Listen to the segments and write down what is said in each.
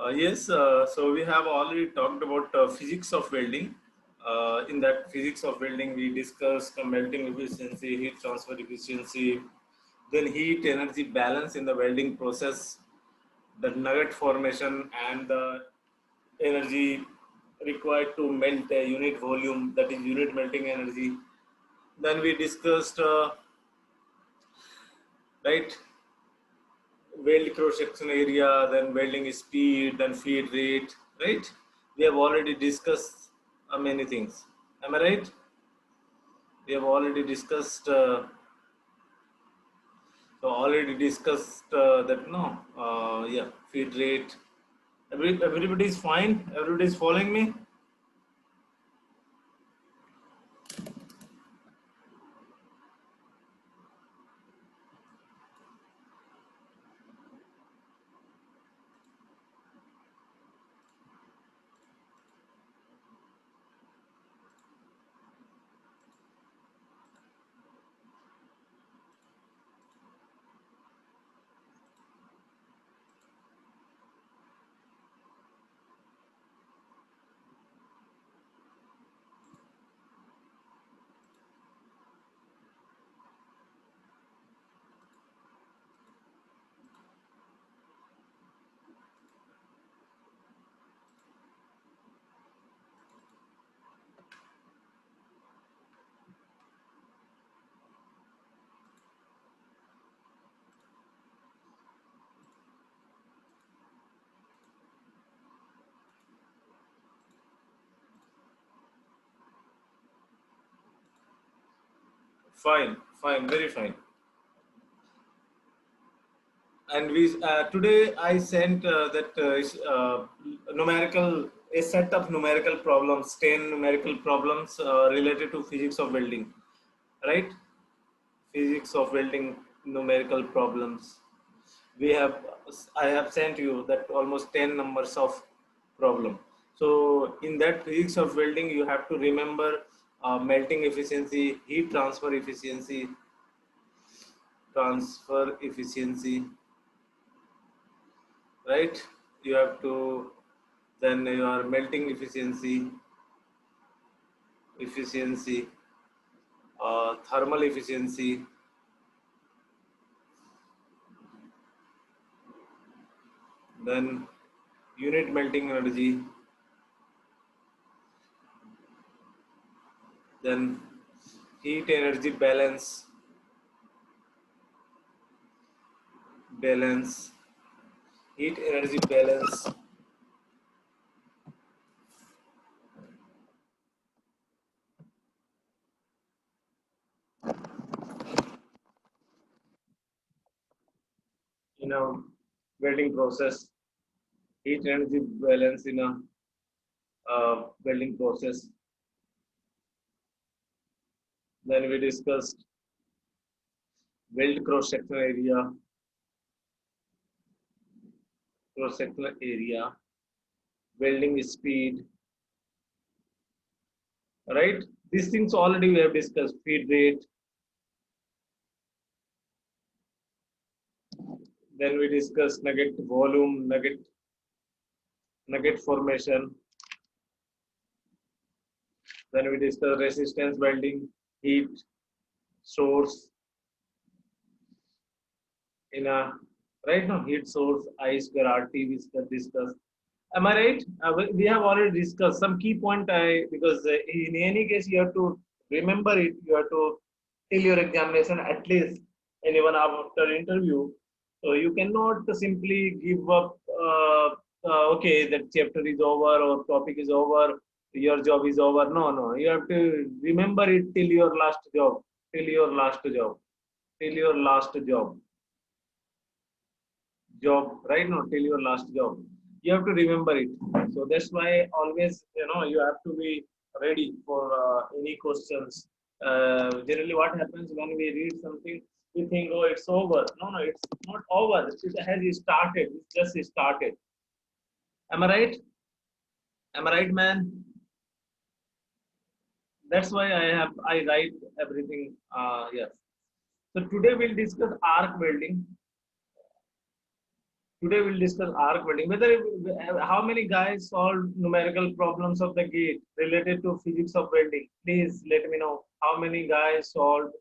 Yes, so we have already talked about physics of welding. In that physics of welding, we discussed melting efficiency, heat transfer efficiency, then heat energy balance in the welding process, the nugget formation, and the energy required to melt a unit volume, that is unit melting energy. Then we discussed, right, weld cross section area, then welding speed, then feed rate, right? We have already discussed many things. Am I right? We have already discussed, that, no, yeah, feed rate. Everybody is fine? Everybody is following me? Fine, fine, very fine. And we today I sent that numerical a set of numerical problems, 10 numerical problems related to physics of welding, right? Physics of welding numerical problems. We have I have sent you that almost 10 numbers of problem. So in that physics of welding, you have to remember melting efficiency, heat transfer efficiency, right? You have to, then your melting efficiency, thermal efficiency, then unit melting energy, then heat energy balance, heat energy balance, in a welding process, heat energy balance in a welding process. Then we discussed weld cross sectional area, welding speed, right? These things already we have discussed. Feed rate. Then we discussed nugget volume, nugget formation. Then we discussed resistance welding, heat source in a, right now, heat source, I square RT we discussed. Am I right? We have already discussed some key point. Because in any case you have to remember it. You have to till your examination at least, anyone after interview. So you cannot simply give up. Okay, that chapter is over or topic is over. Your job is over. No, no. You have to remember it till your last job. Till your last job. Till your last job, right? Now till your last job, you have to remember it. So that's why always, you have to be ready for any questions. Generally what happens when we read something, we think, oh, it's over. No, no, it's not over. It has started. It's just started. Am I right? Am I right, man? That's why I write everything. Yes. So today we'll discuss arc welding. Today we'll discuss arc welding. How many guys solved numerical problems of the gate related to physics of welding? Please let me know how many guys solved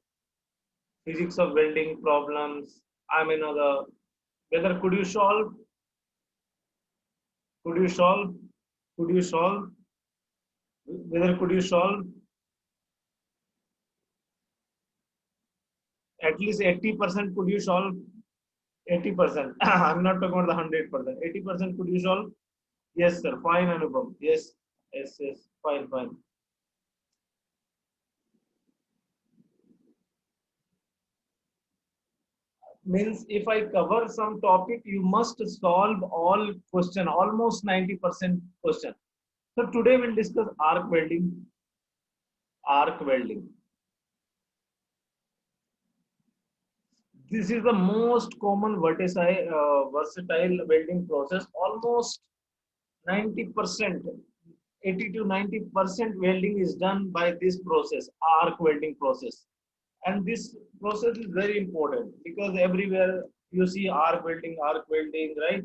physics of welding problems. I mean, whether could you solve? Could you solve? Could you solve? Whether could you solve at least 80%? Could you solve 80%? I'm not talking about the 100%. 80% could you solve? Yes, sir. Fine, Anupam. Yes, yes, yes. Fine, fine. Means if I cover some topic, you must solve all question, almost 90% question. So today we'll discuss arc welding. Arc welding. This is the most common versatile welding process. Almost 90%, 80 to 90% welding is done by this process, arc welding process. And this process is very important because everywhere you see arc welding, right?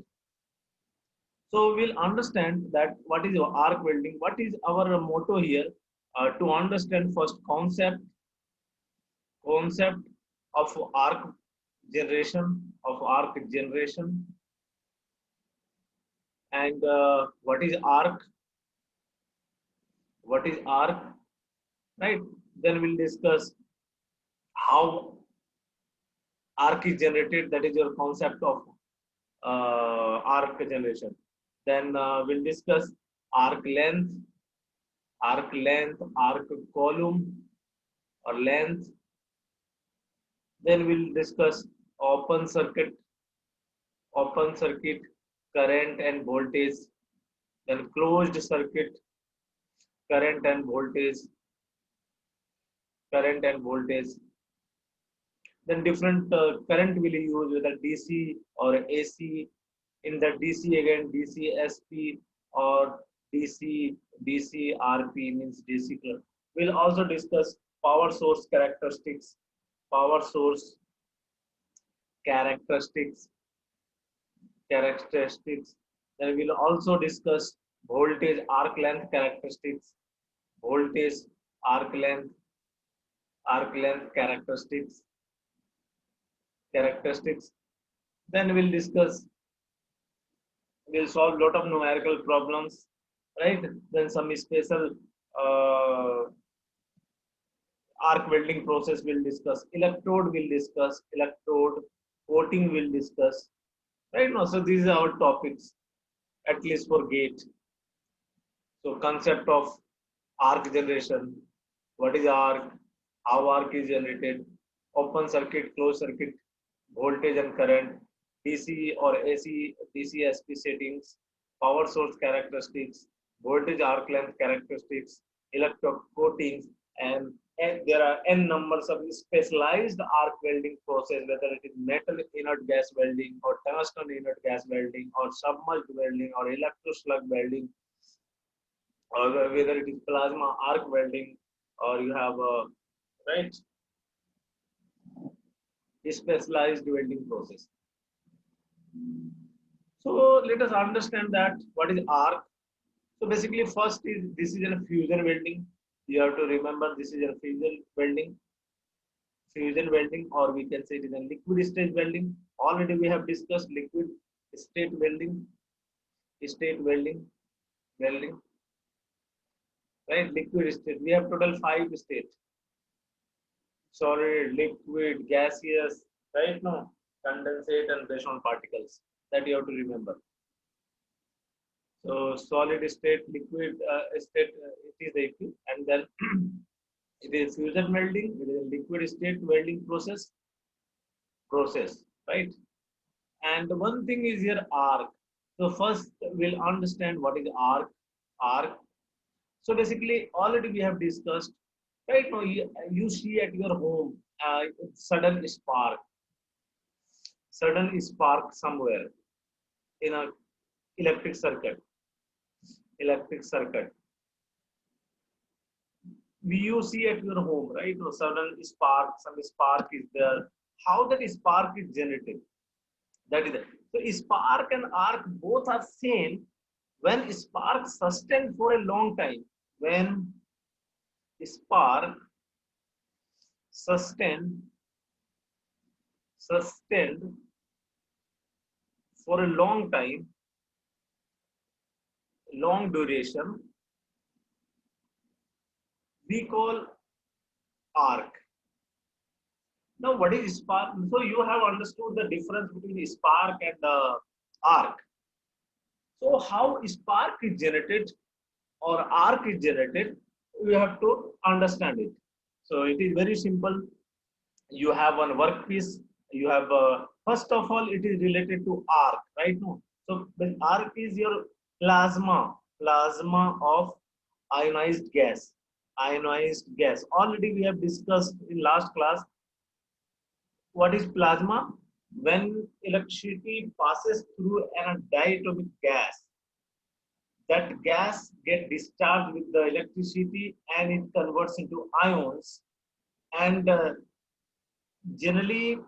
So we'll understand that what is arc welding, what is our motto here, to understand first concept of arc generation, and what is arc, right? Then we'll discuss how arc is generated. That is your concept of arc generation. Then we'll discuss arc length, arc column or length. Then we'll discuss open circuit, current and voltage. Then closed circuit, current and voltage, current and voltage. Then different current will use, whether DC or AC. In the DC again, DC SP or DC RP means DC current. We'll also discuss power source characteristics, power source characteristics, characteristics. Then we'll also discuss voltage arc length characteristics, voltage arc length, characteristics, characteristics. Then we'll solve a lot of numerical problems, right? Then some special uh, arc welding process we'll discuss, electrode coating we'll discuss, right? Now, so these are our topics, at least for gate. So concept of arc generation, what is arc, how arc is generated, open circuit, closed circuit, voltage and current, DC or AC, DC SP settings, power source characteristics, voltage arc length characteristics, electrode coatings, and there are n numbers of specialized arc welding process, whether it is metal inert gas welding or tungsten inert gas welding or submerged welding or electroslug welding, or whether it is plasma arc welding, or you have right specialized welding process. So let us understand that what is arc. So basically, first is this is a fusion welding. You have to remember this is a fusion welding, or we can say it is a liquid stage welding. Already we have discussed liquid state welding, right? Liquid state. We have total 5 states: solid, liquid, gaseous, right? No, condensate and Rason particles. That you have to remember. So solid state, liquid state, it is the, and then it is fusion welding. It is a liquid state welding process, right? And one thing is here arc. So first we'll understand what is arc. So basically, already we have discussed. Right now, you see at your home sudden spark somewhere in a electric circuit. Electric circuit. You see at your home, right? No, sudden spark, some spark is there. How that spark is generated? That is it. So spark and arc both are same when spark sustained for a long time. When spark sustained sustained for a long time, long duration, we call arc. Now, what is spark? So you have understood the difference between spark and arc. So how spark is generated or arc is generated, we have to understand it. So it is very simple. You have one workpiece. You have first of all, it is related to arc, right? No. So the arc is your plasma of ionized gas. Ionized gas. Already we have discussed in last class. What is plasma? When electricity passes through an diatomic gas, that gas get discharged with the electricity and it converts into ions. And generally,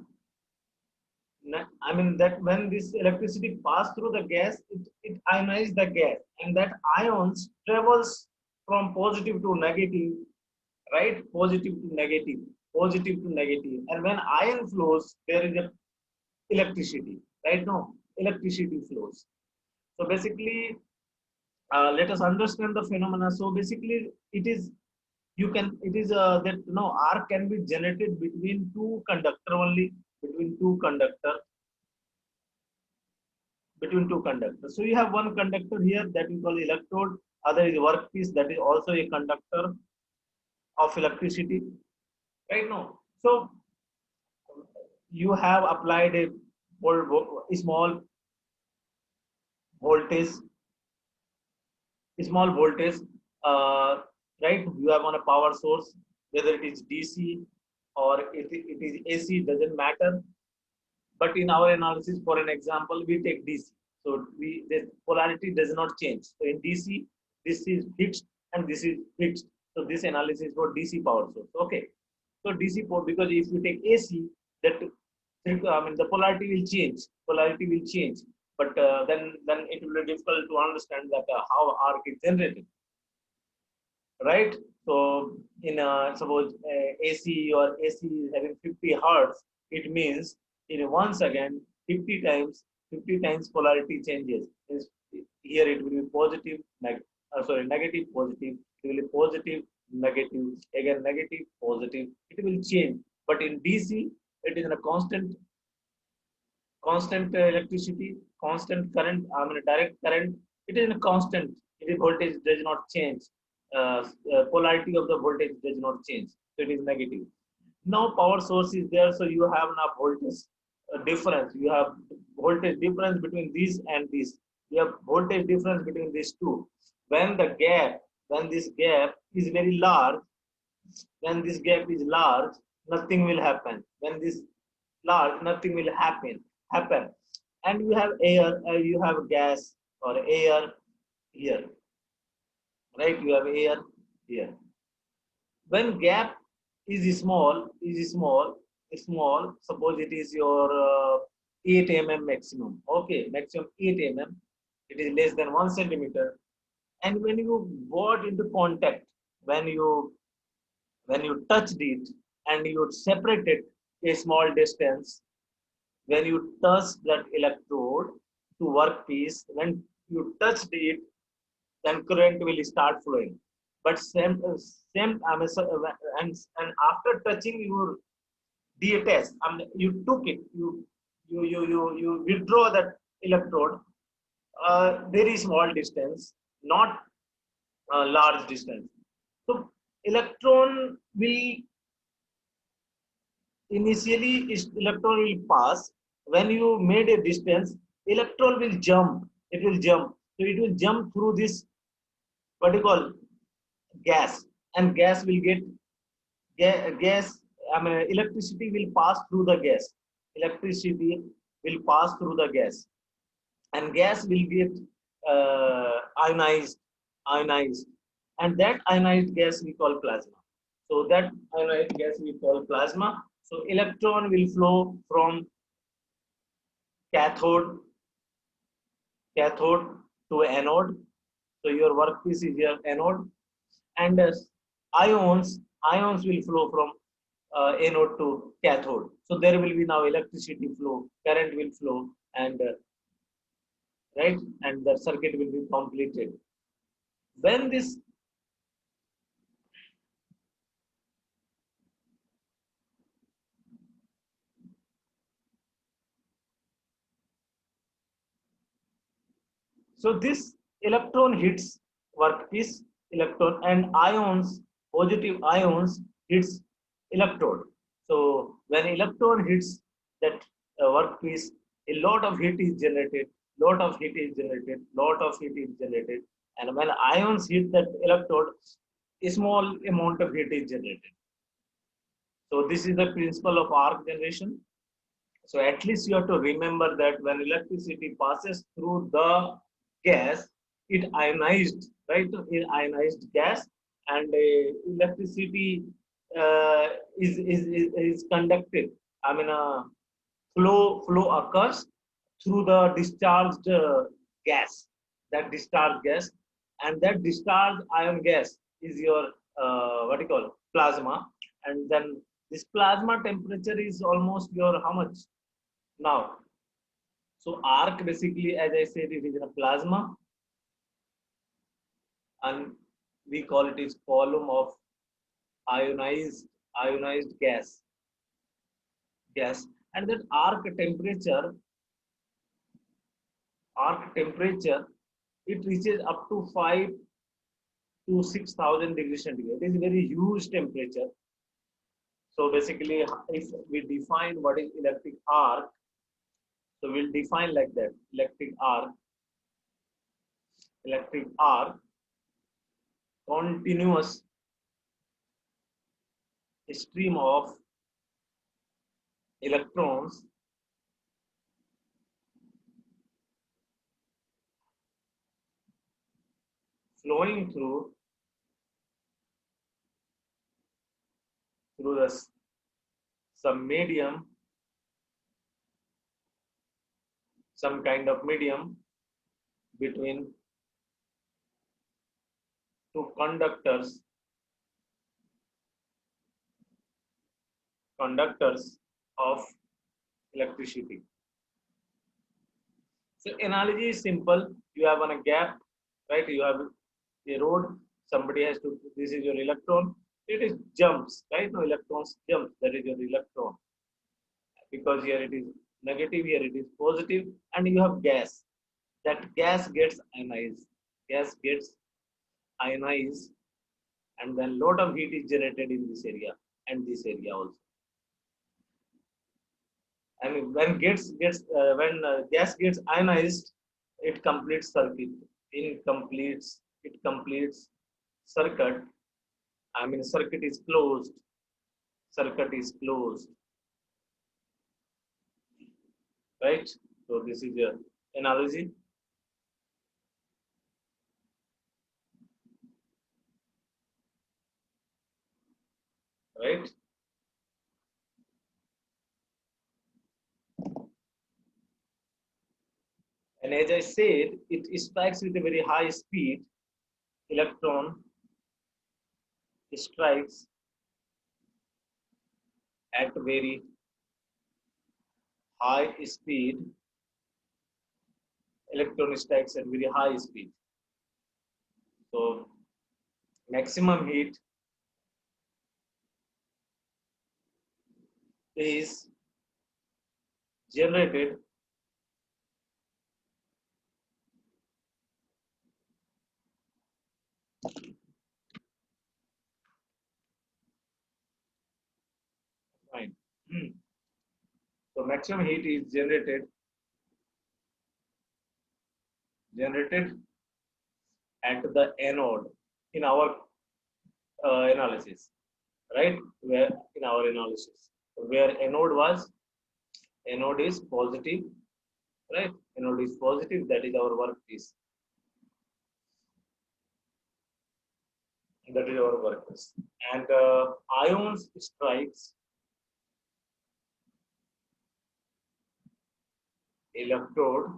I mean that when this electricity pass through the gas, it ionizes the gas, and that ions travels from positive to negative, right? Positive to negative, positive to negative. And when ion flows, there is a electricity, right? No, electricity flows. So basically, let us understand the phenomena. So basically, it is you can it is that arc can be generated between two conductor only, between two conductor, between two conductors. So you have one conductor here that we call electrode, other is workpiece that is also a conductor of electricity, right? No. So you have applied a small voltage, small voltage, uh, right? You have on a power source, whether it is DC or it is AC, doesn't matter. But in our analysis, for an example, we take DC. So the polarity does not change. So in DC, this is fixed and this is fixed. So this analysis for DC power source. Okay. So DC port, because if you take AC, that the polarity will change. Polarity will change. But then it will be difficult to understand that how arc is generated, right? So in suppose AC or AC is having 50 hertz, it means in once again 50 times polarity changes. Here it will be positive, negative, positive. It will be positive, negative, again negative, positive. It will change. But in DC, it is in a constant electricity, constant current, I mean direct current. It is in a constant. The voltage does not change. Polarity of the voltage does not change. So it is negative. Now power source is there, so you have now voltage difference. You have voltage difference between this and this. You have voltage difference between these two. When the gap, when this gap is very large, when this gap is large, nothing will happen. When this large, nothing will happen. And you have air, you have gas or air here, right? You have air here. When gap is small, suppose it is your 8 mm maximum. Okay, maximum 8 mm. It is less than 1 centimeter. And when you got into contact, when you touched it and you separated a small distance, when you touch that electrode to workpiece, when you touched it, then current will start flowing. But same and after touching your detach, you took it, you withdraw that electrode, very small distance, not a large distance. So electron will initially electron will pass. When you made a distance, electron will jump. It will jump. So it will jump through this what you call gas, and gas will get gas. Electricity will pass through the gas. Electricity will pass through the gas, and gas will get ionized, ionized, and that ionized gas we call plasma. So that ionized gas we call plasma. So electron will flow from cathode cathode to anode. So your workpiece is your anode, and ions ions will flow from anode to cathode. So there will be now electricity flow, current will flow, and right, and the circuit will be completed. When this So this electron hits workpiece, electron, and ions, positive ions hits electrode. So when electron hits that workpiece, a lot of heat is generated, lot of heat is generated, and when ions hit that electrode, a small amount of heat is generated. So this is the principle of arc generation. So at least you have to remember that when electricity passes through the gas, it ionized, right? It ionized gas, and electricity is conducted. I mean, flow occurs through the discharged gas, that discharged gas, and that discharged ion gas is your what you call plasma, and then this plasma temperature is almost your how much now? So arc basically, as I said, it is in a plasma, and we call it is column of ionized gas, and that arc temperature, it reaches up to 5 to 6,000 degrees centigrade. It is a very huge temperature. So basically, if we define what is electric arc, so we'll define like that: electric arc, continuous stream of electrons flowing through some medium, some kind of medium between two conductors of electricity. So analogy is simple. You have on a gap, right? You have a road. Somebody has to. This is your electron. It is jumps, right? No electrons jumps. That is your electron. Because here it is negative, here it is positive, and you have gas. That gas gets ionized. Gas gets ionized, and then lot of heat is generated in this area and this area also. I mean, when gas gets ionized, it completes circuit. It completes circuit. I mean, circuit is closed. Circuit is closed, right? So this is your analogy, right? And as I said, it strikes with a very high speed. Electron strikes at very high speed. Electron strikes at very high speed. So maximum heat is generated fine. So maximum heat is generated at the anode in our analysis, right? Where in our analysis, where anode is positive, right? Anode is positive. That is our workpiece. That is our workpiece. And ions strikes electrode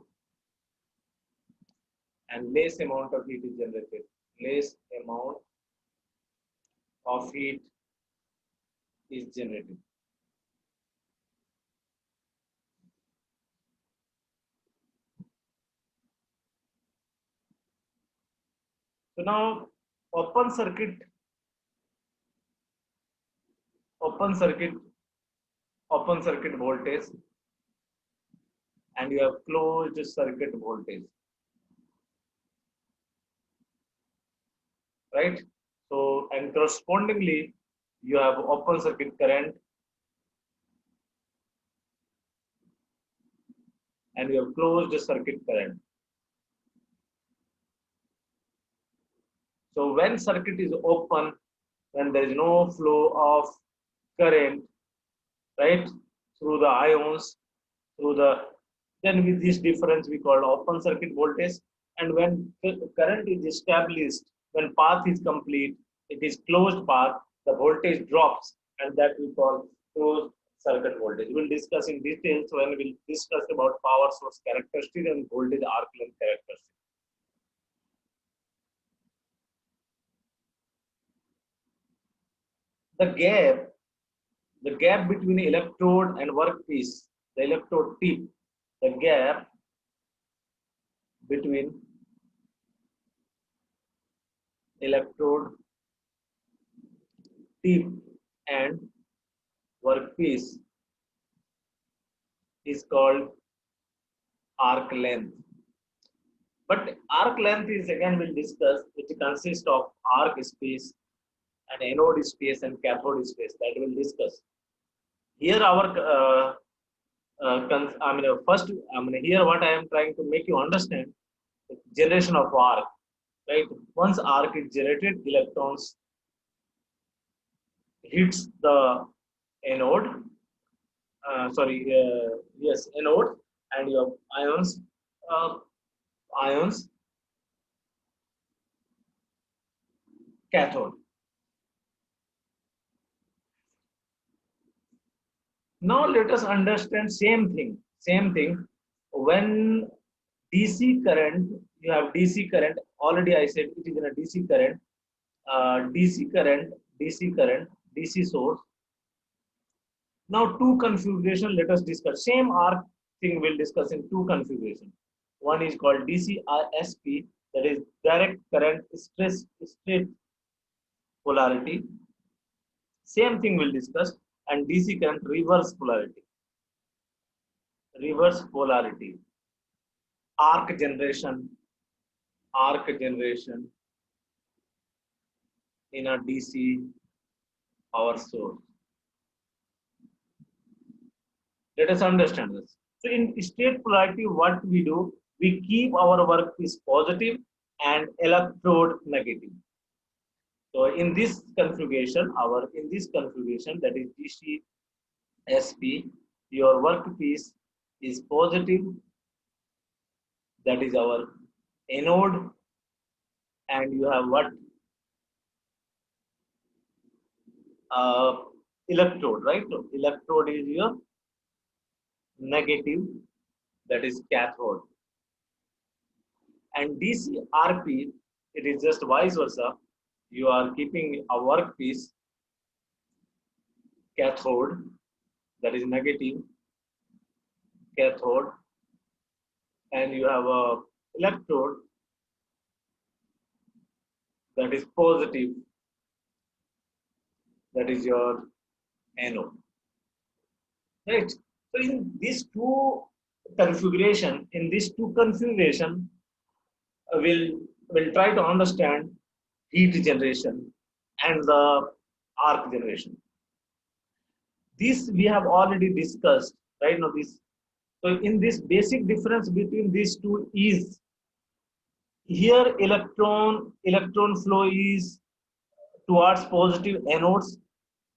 and less amount of heat is generated. Less amount of heat is generated. So now open circuit, open circuit, open circuit voltage, and you have closed circuit voltage, right? So, and correspondingly, you have open circuit current and you have closed circuit current. So when circuit is open, when there is no flow of current, right, through the ions, through the, then with this difference we call open circuit voltage. And when current is established, when path is complete, it is closed path, the voltage drops, and that we call closed circuit voltage. We'll discuss in details when we'll discuss about power source characteristic and voltage arc length characteristic. The gap between electrode and workpiece, the electrode tip, the gap between electrode tip and workpiece is called arc length. But arc length is, again we'll discuss, which consists of arc space and anode space and cathode space, that we'll discuss. Here our here what I am trying to make you understand, generation of arc, right? Once arc is generated, electrons hits the anode, anode, and your uh, ions cathode. Now let us understand same thing. When DC current, you have DC current. Already I said it is in a DC current. DC current, DC source. Now two configuration. Let us discuss. Same arc thing we'll discuss in two configuration. One is called DCSP, that is direct current straight polarity. Same thing we'll discuss. And DC current reverse polarity. Reverse polarity. Arc generation in a DC power source. Let us understand this. So in straight polarity, what we do, we keep our workpiece positive and electrode negative. So in this configuration, that is DCSP, your workpiece is positive, that is our anode, and you have what? Electrode, right? So electrode is your negative, that is cathode. And DCRP, it is just vice versa. You are keeping a workpiece cathode, that is negative cathode, and you have a electrode that is positive, that is your anode, right? So in these two configuration, we'll try to understand heat generation and the arc generation. This we have already discussed, right? Now this, so in this basic difference between these two is, here electron flow is towards positive anodes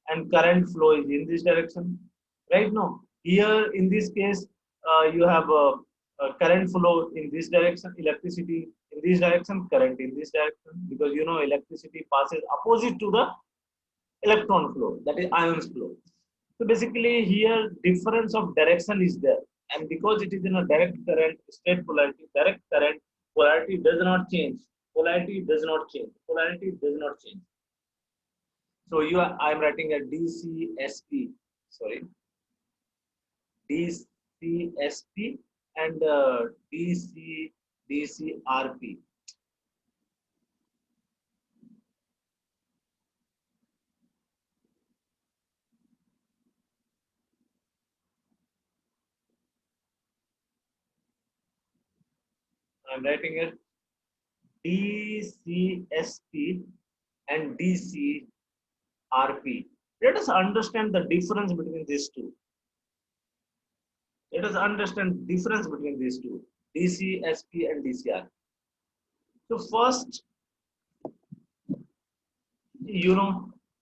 and current flow is in this direction, right? Now here in this case, you have a current flow in this direction, electricity in this direction, current in this direction, because you know electricity passes opposite to the electron flow, that is ions flow. So basically here difference of direction is there, and because it is in a direct current, straight polarity, direct current, Polarity does not change. Polarity does not change. Polarity does not change. So I'm writing a DCSP. Sorry, DCSP and DCRP. I'm writing it DCSP and DCRP. Let us understand the difference between these two. Let us understand difference between these two, DCSP and DCRP. So first,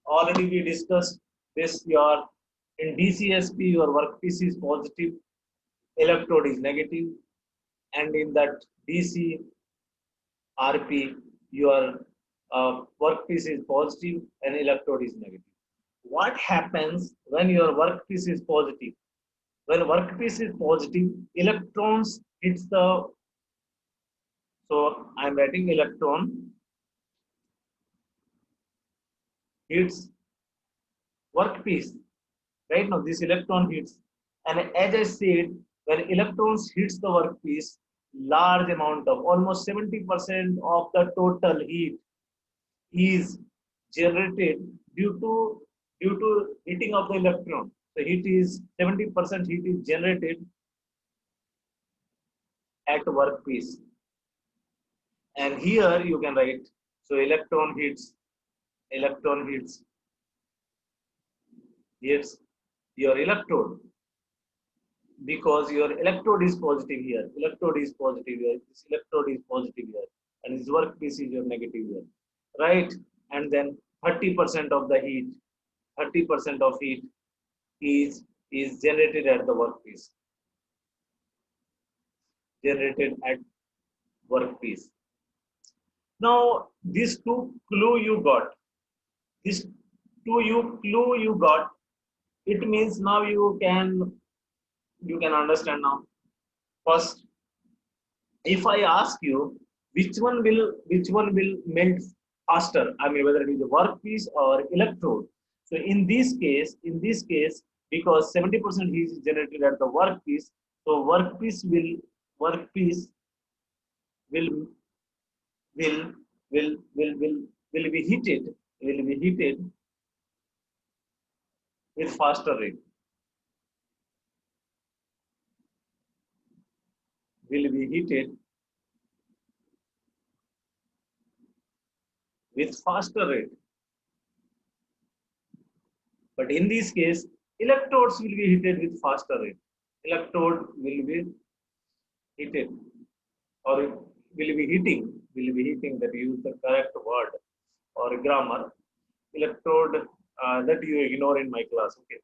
already we discussed this. In DCSP, your workpiece is positive, electrode is negative, and in that DCRP, your workpiece is positive and electrode is negative. What happens when your workpiece is positive? When workpiece is positive, electrons hits the. So I'm writing electron hits workpiece. Right now, this electron hits, and as I said, when electrons hits the workpiece, large amount of almost 70% of the total heat is generated due to heating of the electron. The heat is 70% heat is generated at workpiece, and here you can write. So electron hits your electrode, because your electrode is positive here, electrode is positive here, this electrode is positive here, and this workpiece is your negative here, right? And then 30% of the heat, 30% of heat is generated at the workpiece, generated at workpiece. Now, this two clue you got, this clue you got, it means now you can understand now. First, if I ask you which one will melt faster, I mean whether it is a workpiece or electrode. So in this case, because 70% heat is generated at the workpiece, so workpiece will will will be heated with faster rate. Will be heated with faster rate. But in this case, electrodes will be heated with faster rate. Electrode will be heated, or will be heating, that use the correct word or grammar. Electrode, that you ignore in my class. Okay.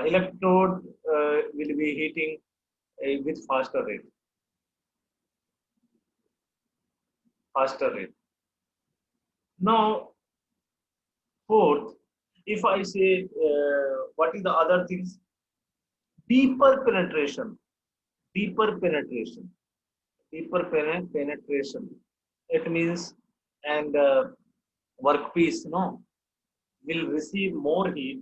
Electrode will be heating with faster rate. Faster rate. Now, fourth, if I say what is the other things? Deeper penetration. Deeper penetration. Deeper penetration. It means, and workpiece, will receive more heat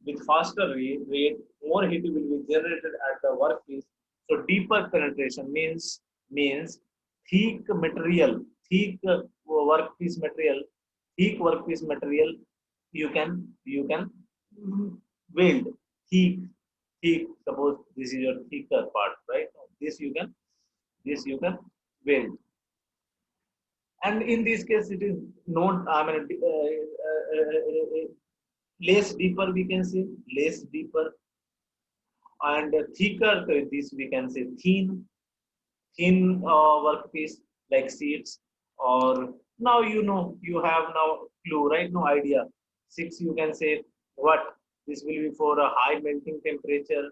with faster rate. More heat will be generated at the workpiece. So deeper penetration means thick material, thick workpiece material, thick workpiece material. You can weld thick. Suppose this is your thicker part, right? This you can weld. And in this case, it is not. I mean, less deeper, we can say less deeper, and thicker. This we can say thin workpiece, like seats. Or now you have now clue, right? No idea. Six, you can say what this will be for a high melting temperature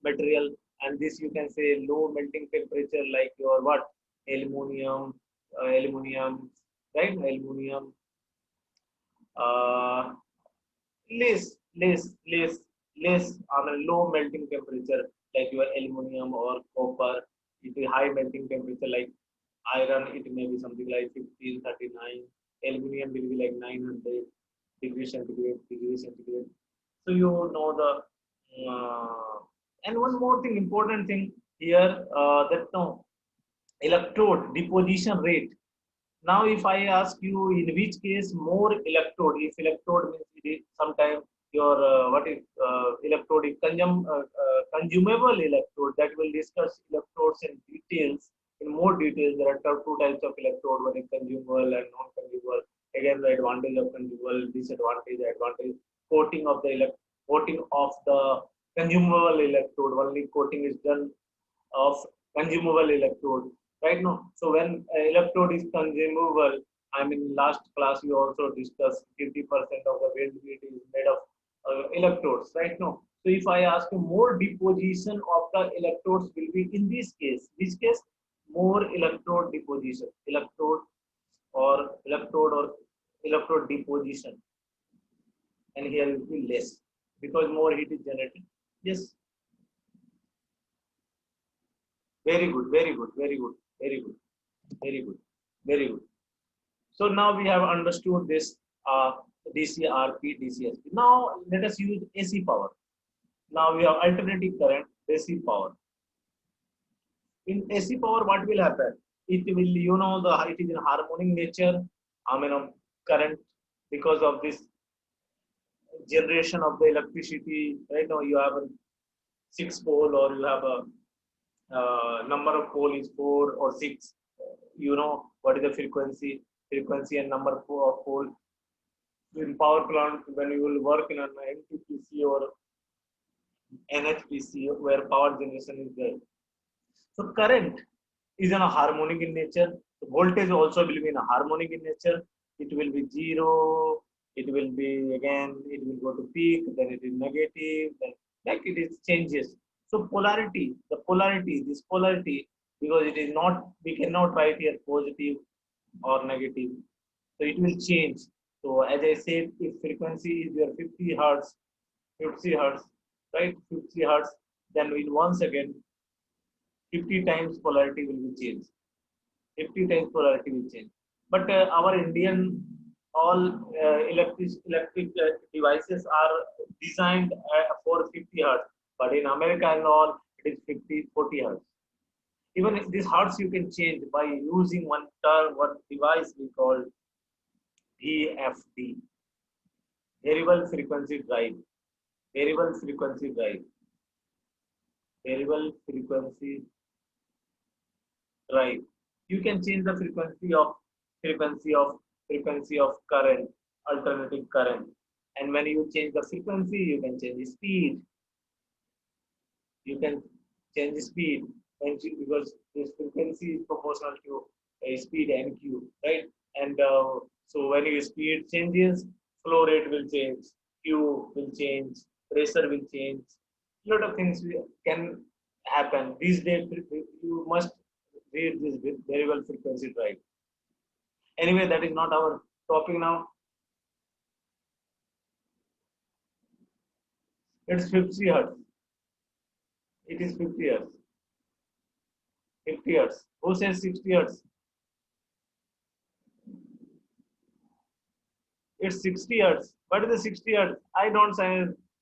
material, and this you can say low melting temperature, like your what, aluminum, right? Aluminum, uh, less on a low melting temperature, like your aluminum or copper. It is high melting temperature like iron, it may be something like 1539. Aluminum will be like 900 degrees centigrade, degrees centigrade. So you know the and one more thing, important thing here, that no electrode deposition rate. Now, if I ask you in which case more electrode, if electrode means it is sometime your what is electrode is consumable electrode, that will discuss electrodes in details. In more details, there are two types of electrode, one is consumable and non-consumable. Again, the advantage of consumable, disadvantage, advantage. Coating of the coating of the consumable electrode. Only coating is done of consumable electrode, right now. So when electrode is consumable, I mean last class we also discussed 50% of the weight is made of electrodes, right now. So if I ask you, more deposition of the electrodes will be in this case, which case more electrode deposition, or electrode or electrode deposition, and here will be less because more heat is generated. Yes. Very good, very good, very good, very good, very good, very good. So now we have understood this DCRP, DCSP. Now let us use AC power. Now we have alternating current, AC power. In AC power, what will happen? It will, it is in harmonic nature. I mean, current, because of this generation of the electricity. Right now, you have a 6 pole, or you have a number of pole is 4 or 6. You know what is the frequency and number of pole. In power plant, when you will work in an NTPC or NHPC, where power generation is there. So current is in a harmonic in nature. The voltage also will be in a harmonic in nature. It will be zero. It will be again. It will go to peak. Then it is negative. Then like it is changes. So polarity, this polarity, because it is not, we cannot write here positive or negative. So it will change. So as I said, if frequency is your 50 hertz, right? 50 hertz, then in 1 second, 50 times polarity will be changed. 50 times polarity will change. But our Indian all electric devices are designed for 50 hertz. But in America and all, it is 50, 40 hertz. Even this hertz you can change by using one term, one device we call VFD, variable frequency drive. Variable frequency drive. Variable frequency drive. You can change the frequency of current, alternating current. And when you change the frequency, you can change the speed. You can change the speed because this frequency is proportional to a speed NQ, right? And so when your speed changes, flow rate will change, Q will change, pressure will change. A lot of things can happen. These days, you must read this variable frequency drive. Anyway, that is not our topic now. It's 50 hertz. It is 50 hertz. 50 hertz. Who says 60 hertz? It's 60 hertz. What is the 60 hertz? I don't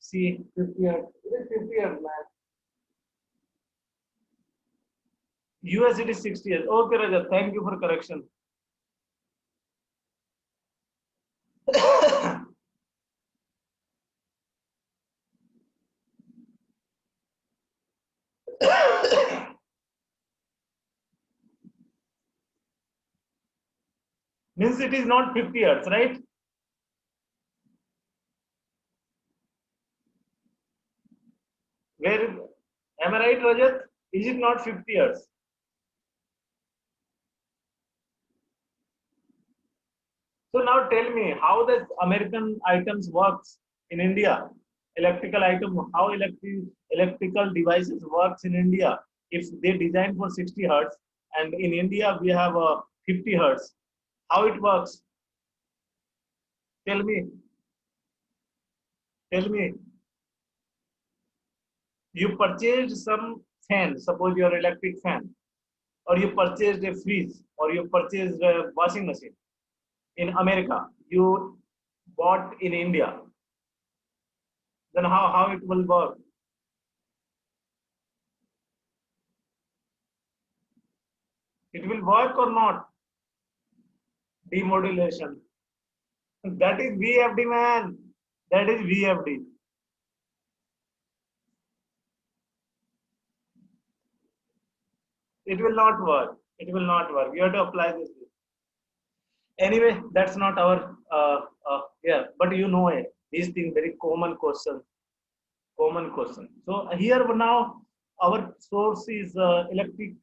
see 50 hertz. It is 50 hertz, man. US it is 60 hertz. Okay, Raja. Thank you for correction. Means it is not 50 hertz, right? Where am I right, Rajat? Is it not 50 hertz? So now tell me how the American items works in India. Electrical item, how electrical devices works in India. If they design for 60 hertz and in India we have a 50 hertz, how it works? Tell me. Tell me. You purchased some fan, suppose your electric fan. or you purchased a fridge, or you purchased a washing machine in America, you bought in India, then how it will work? It will work or not? Demodulation. That is VFD, man. That is VFD. It will not work. It will not work. You have to apply this. Anyway, that's not our yeah, but you know it. These things very common question. Common question. So here now our source is electric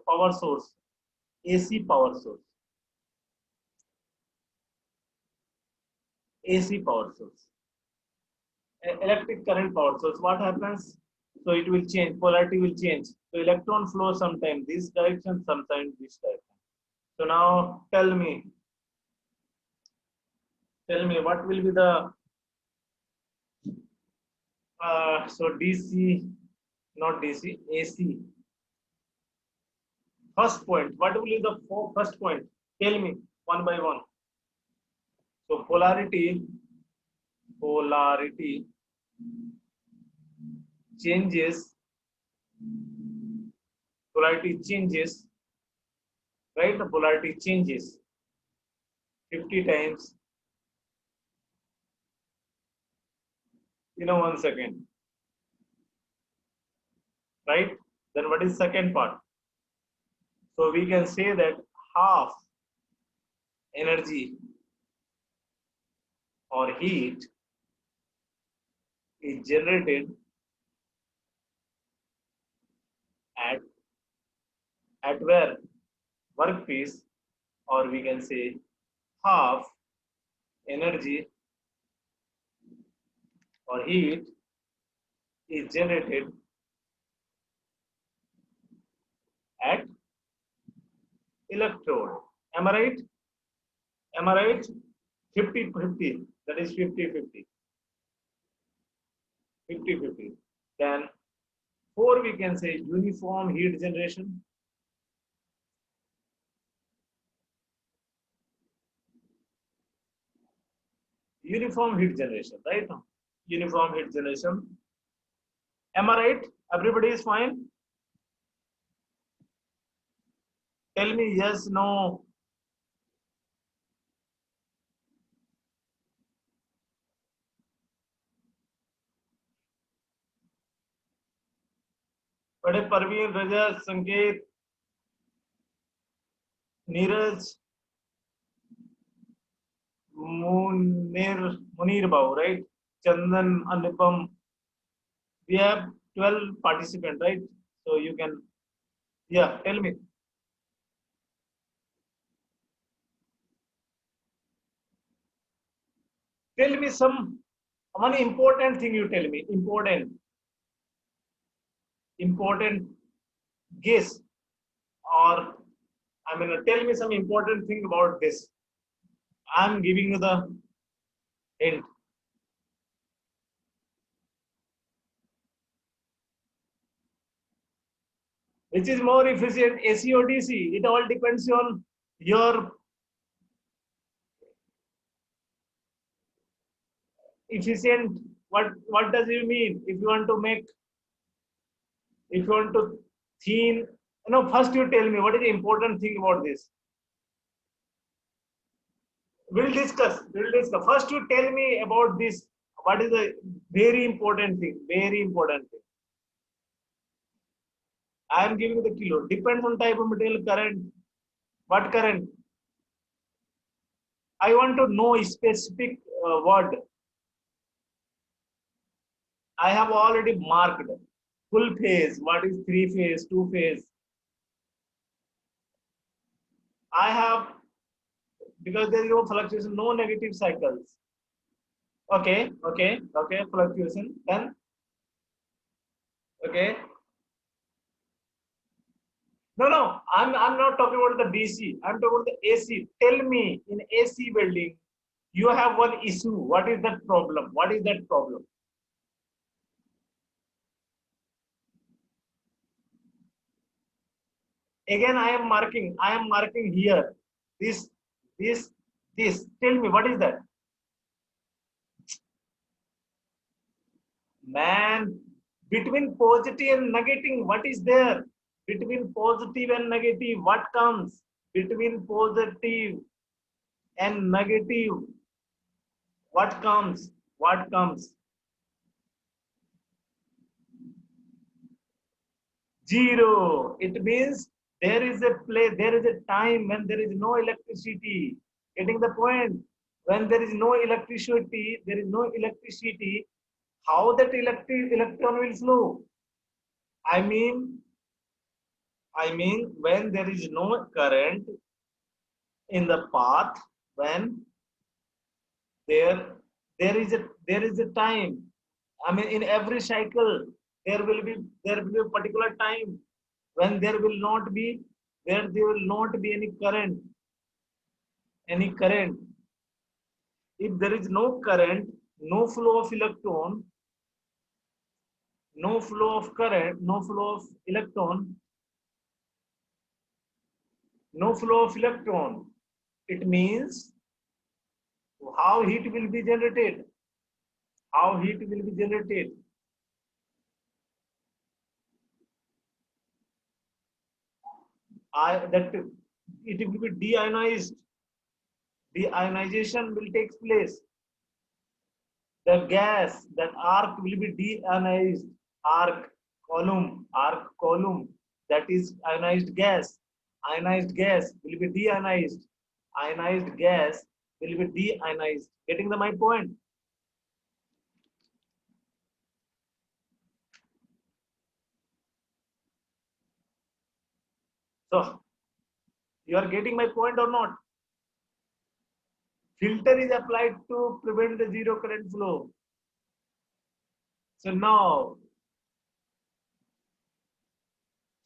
power source, AC power source, AC power source. Electric current power source. What happens? So it will change. Polarity will change. So electron flow sometimes this direction, sometimes this direction. So now tell me what will be the so DC, not DC, AC. First point. What will be the first point? Tell me one by one. So polarity changes, polarity changes, right? The polarity changes 50 times in a 1 second, right? Then what is second part? So we can say that half energy or heat is generated at where? Workpiece, or we can say half energy or heat is generated at electrode. Am I right? Am I right? 50-50. That is 50-50. 50-50. Then 4 we can say uniform heat generation. Uniform heat generation, right? Uniform heat generation. Am I right? Everybody is fine? Tell me yes, no. बड़े परवीन, रजत, संकेत, Neeraj, Munir Babu, right? Chandan, Anupam. We have 12 participants, right? So you can, yeah, tell me. Tell me some one important thing you tell me. Important guess, or I mean, tell me some important thing about this. I'm giving you the hint. Which is more efficient, AC or DC? It all depends on your efficient. What does it mean? If you want to make, if you want to thin, first you tell me what is the important thing about this. We'll discuss. We'll discuss. First, you tell me about this. What is the very important thing? Very important thing. I am giving the kilo. Depends on type of material, current. What current? I want to know a specific word. I have already marked full phase. What is 3-phase, 2-phase? I have, because there is no fluctuation, no negative cycles. Okay. Fluctuation. Then, okay. No. I'm not talking about the DC. I'm talking about the AC. Tell me, in AC building, you have one issue. What is that problem? What is that problem? Again, I am marking here. This, this, this. Tell me, what is that? Man, between positive and negative, what is there? Between positive and negative, what comes? Between positive and negative, what comes? What comes? Zero. It means there is a time when there is no electricity. Getting the point? When there is no electricity, there is no electricity. How that electron will flow? I mean, when there is no current in the path, when there there is a time. I mean, in every cycle there will be a particular time when there will not be any current. If there is no current, no flow of electron, no flow of current, no flow of electron, no flow of electron. It means how heat will be generated. How heat will be generated. That it will be deionized. Deionization will take place. The gas, that arc will be deionized. Arc column, that is ionized gas. Ionized gas will be deionized. Ionized gas will be deionized. Getting my point? So, you are getting my point or not? Filter is applied to prevent the zero current flow. So now,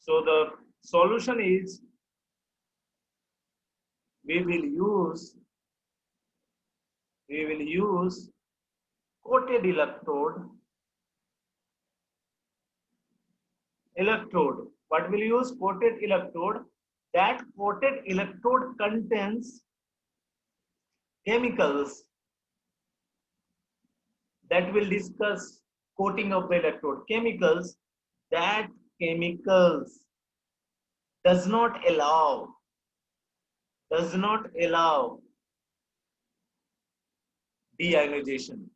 so the solution is we will use coated electrode. What will use? Coated electrode. That coated electrode contains chemicals that will discuss coating of the electrode. That chemicals does not allow deionization.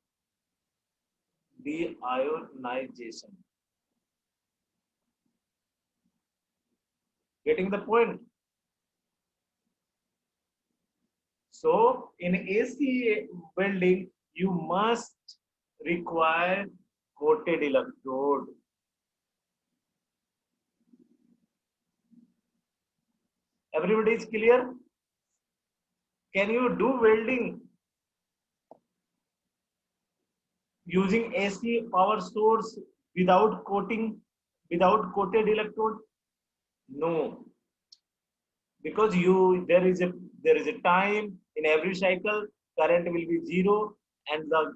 Deionization. Getting the point? So in AC welding, you must require coated electrode. Everybody is clear? Can you do welding using AC power source without coated electrode? No, because there is a time in every cycle current will be zero and the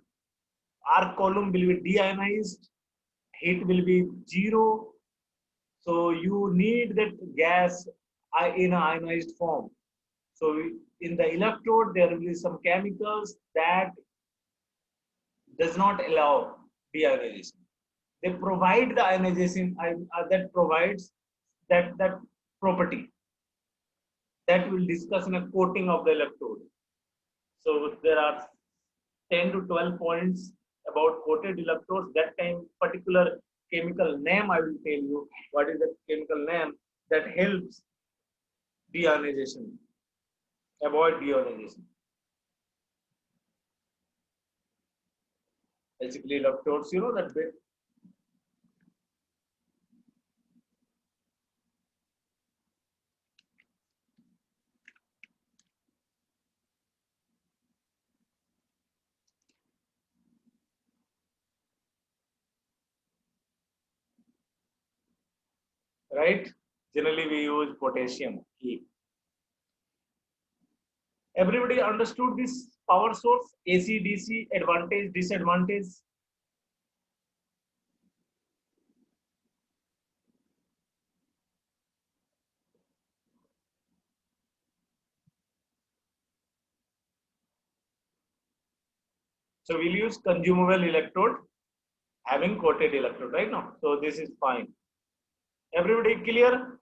arc column will be deionized, heat will be zero. So you need that gas in an ionized form. So in the electrode, there will be some chemicals that does not allow deionization. They provide the ionization that provides that property that we'll discuss in a coating of the electrode. So there are 10 to 12 points about coated electrodes. That time particular chemical name I will tell you what is the chemical name that helps deionization, avoid deionization. Basically electrodes, you know that bit. Right? Generally we use potassium E. Everybody understood this power source, AC, DC, advantage, disadvantage? So we'll use consumable electrode having coated electrode right now. So this is fine. Everybody clear?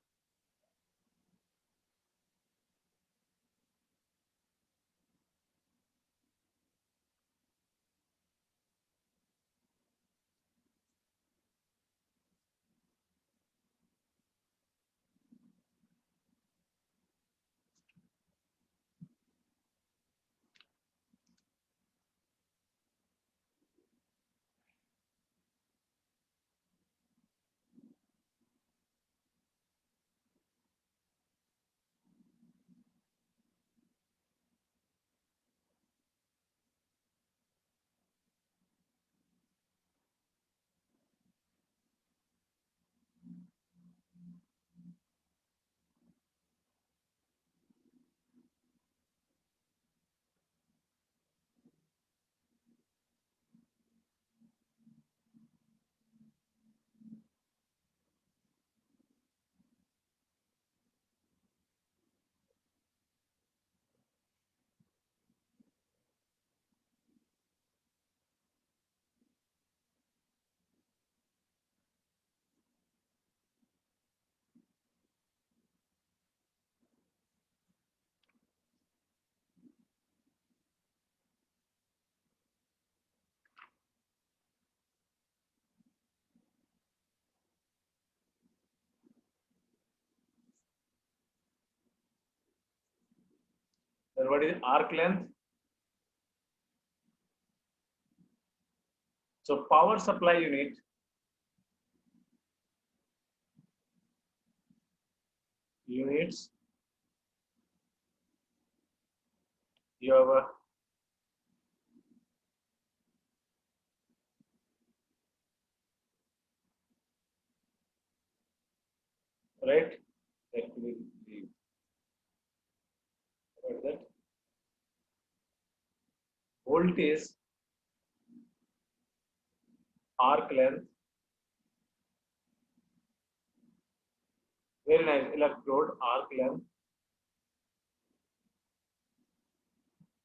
Then what is arc length? So power supply units, you have a right. That will be that voltage, arc length, very nice. Electrode, arc length,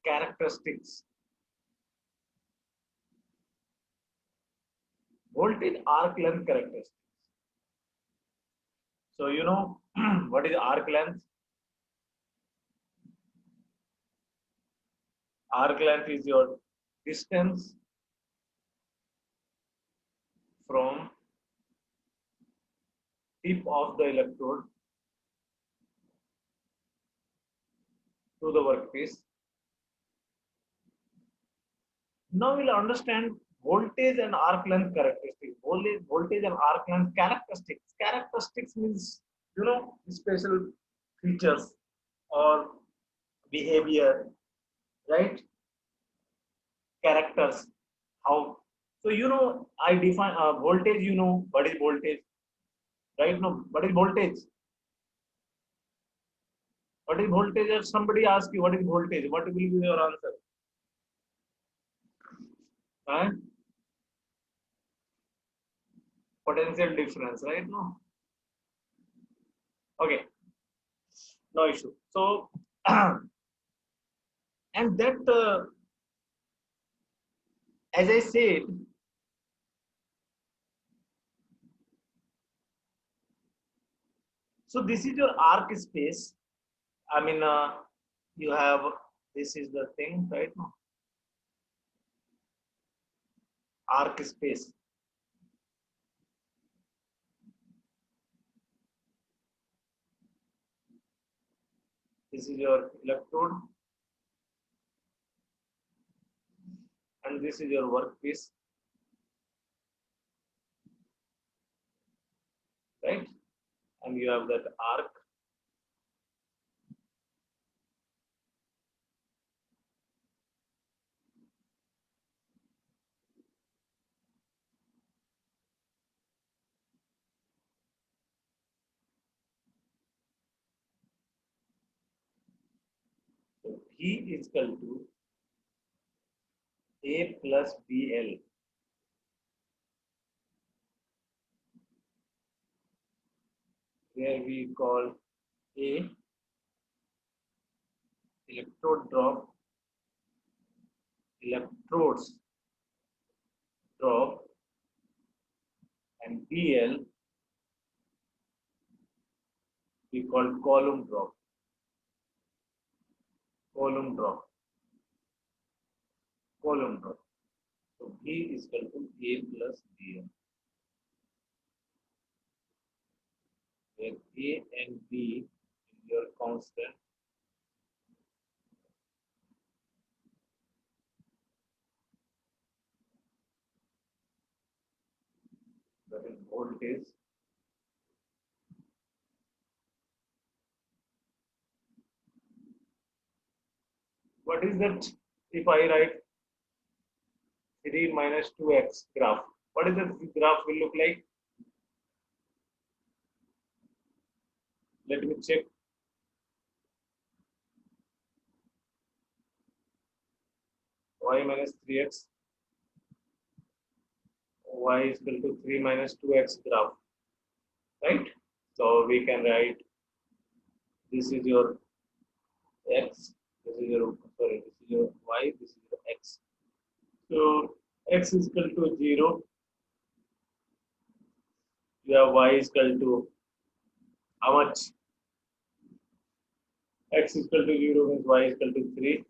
characteristics. Voltage, arc length characteristics. So you know what is arc length? Arc length is your distance from tip of the electrode to the workpiece. Now we'll understand voltage and arc length characteristics. Voltage and arc length characteristics. Characteristics means, you know, special features or behavior, right? Characters. How? So, you know, I define voltage, you know, what is voltage, right? No, what is voltage? What is voltage? If somebody asks you what is voltage, what will be your answer? Huh? Potential difference, right? No. Okay, no issue. So, and that, as I said, so this is your arc space. I mean, you have this is the thing, right? No, arc space. This is your electrode, and this is your workpiece, right? And you have that arc. So V is equal to A plus BL, where we call A electrode drop, electrodes drop and BL we call column drop. Column drop. Column drop. So B is equal to A plus BL. Where A and B in your constant. That is voltage. What is that if I write 3 minus 2x graph? What is the graph will look like? Let me check. Y minus 3x. Y is equal to 3 minus 2x graph. Right? So we can write this is your x, this is your sorry, this is your y, this is your x. So x is equal to 0. You have y is equal to how much? X is equal to 0 means y is equal to 3.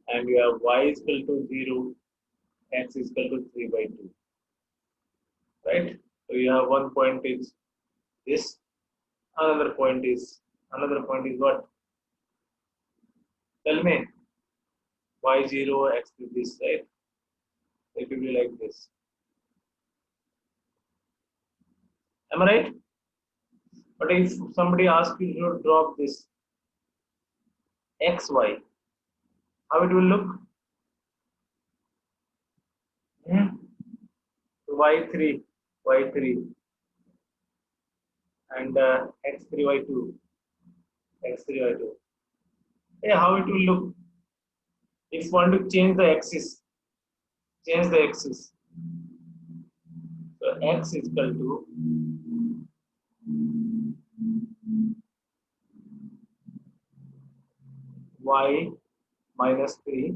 And you have y is equal to 0, x is equal to 3 by 2. Right? So you have one point is this, another point is what? Tell me. Y0, x is this, right? It will be like this. Am I right? But if somebody asks you to drop this xy, how it will look? Y3, y3, and x3, y2, x3, y2. Hey, how it will look? If you want to change the axis, change the axis. So x is equal to y minus 3,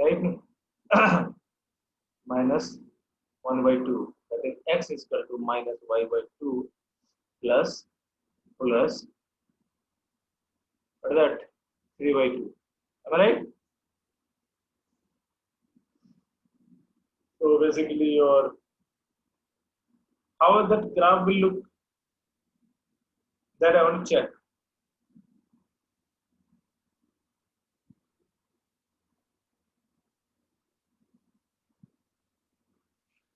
right? Minus 1 by 2. That is x is equal to minus y by 2 plus what is that? 3 by 2. Am I right? So basically your how that graph will look, that I want to check.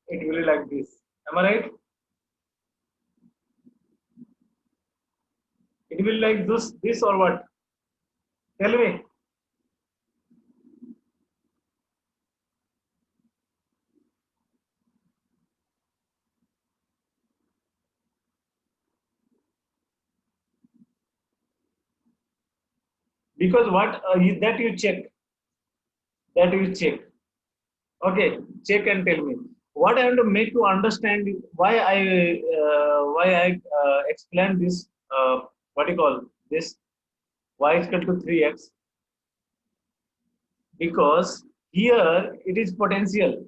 It will be like this. Am I right? It will like this or what? Tell me. Because what that you check. That you check. Okay, check and tell me. What I want to make to understand why I explain this what you call this y is equal to 3x, because here it is potential.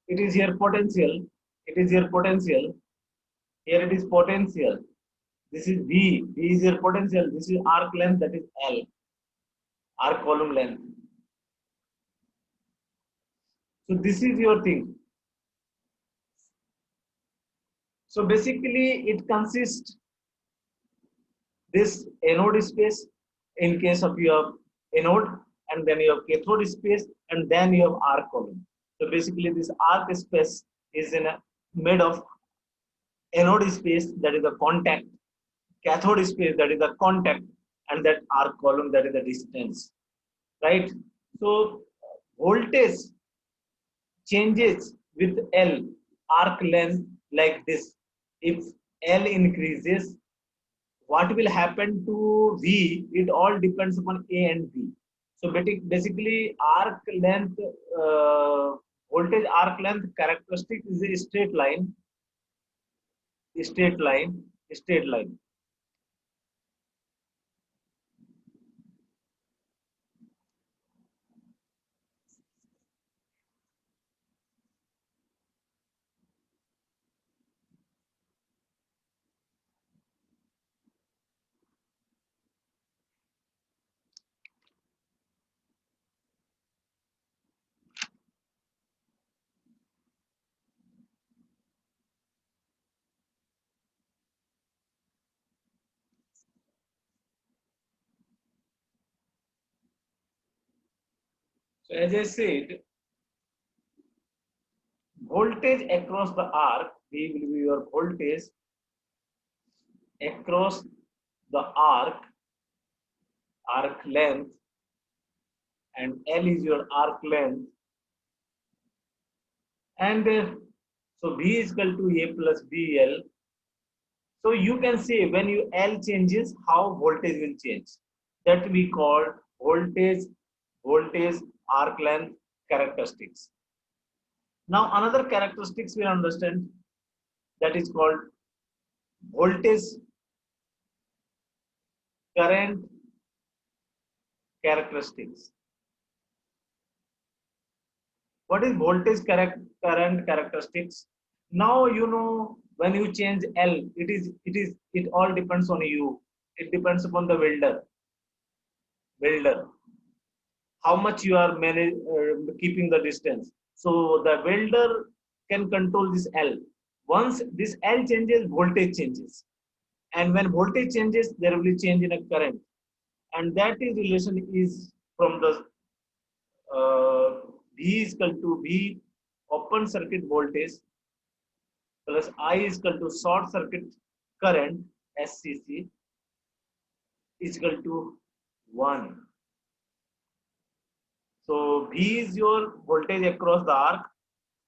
It is here potential. It is here potential. Here it is potential. This is V. V is your potential. This is arc length, that is L. Arc column length. So this is your thing. So basically it consists this anode space in case of your anode, and then you have cathode space, and then you have arc column. So basically this arc space is made of anode space, that is the contact, cathode space, that is the contact, and that arc column, that is the distance, right? So voltage changes with L, arc length, like this. If L increases, what will happen to V? It all depends upon A and B. So basically, arc length, voltage arc length characteristic is a straight line, straight line, straight line. So as I said, voltage across the arc, V will be your voltage across the arc length, and L is your arc length. And so V is equal to A plus BL. So you can say when you L changes, how voltage will change. That we call voltage arc length characteristics. Now another characteristics we understand, that is called voltage current characteristics. What is voltage current characteristics? Now you know when you change L, it all depends on you. It depends upon the welder, how much you are keeping the distance. So the welder can control this L. Once this L changes, voltage changes. And when voltage changes, there will be change in a current. And that is relation is from the V is equal to V open circuit voltage plus I is equal to short circuit current SCC is equal to 1. So V is your voltage across the arc,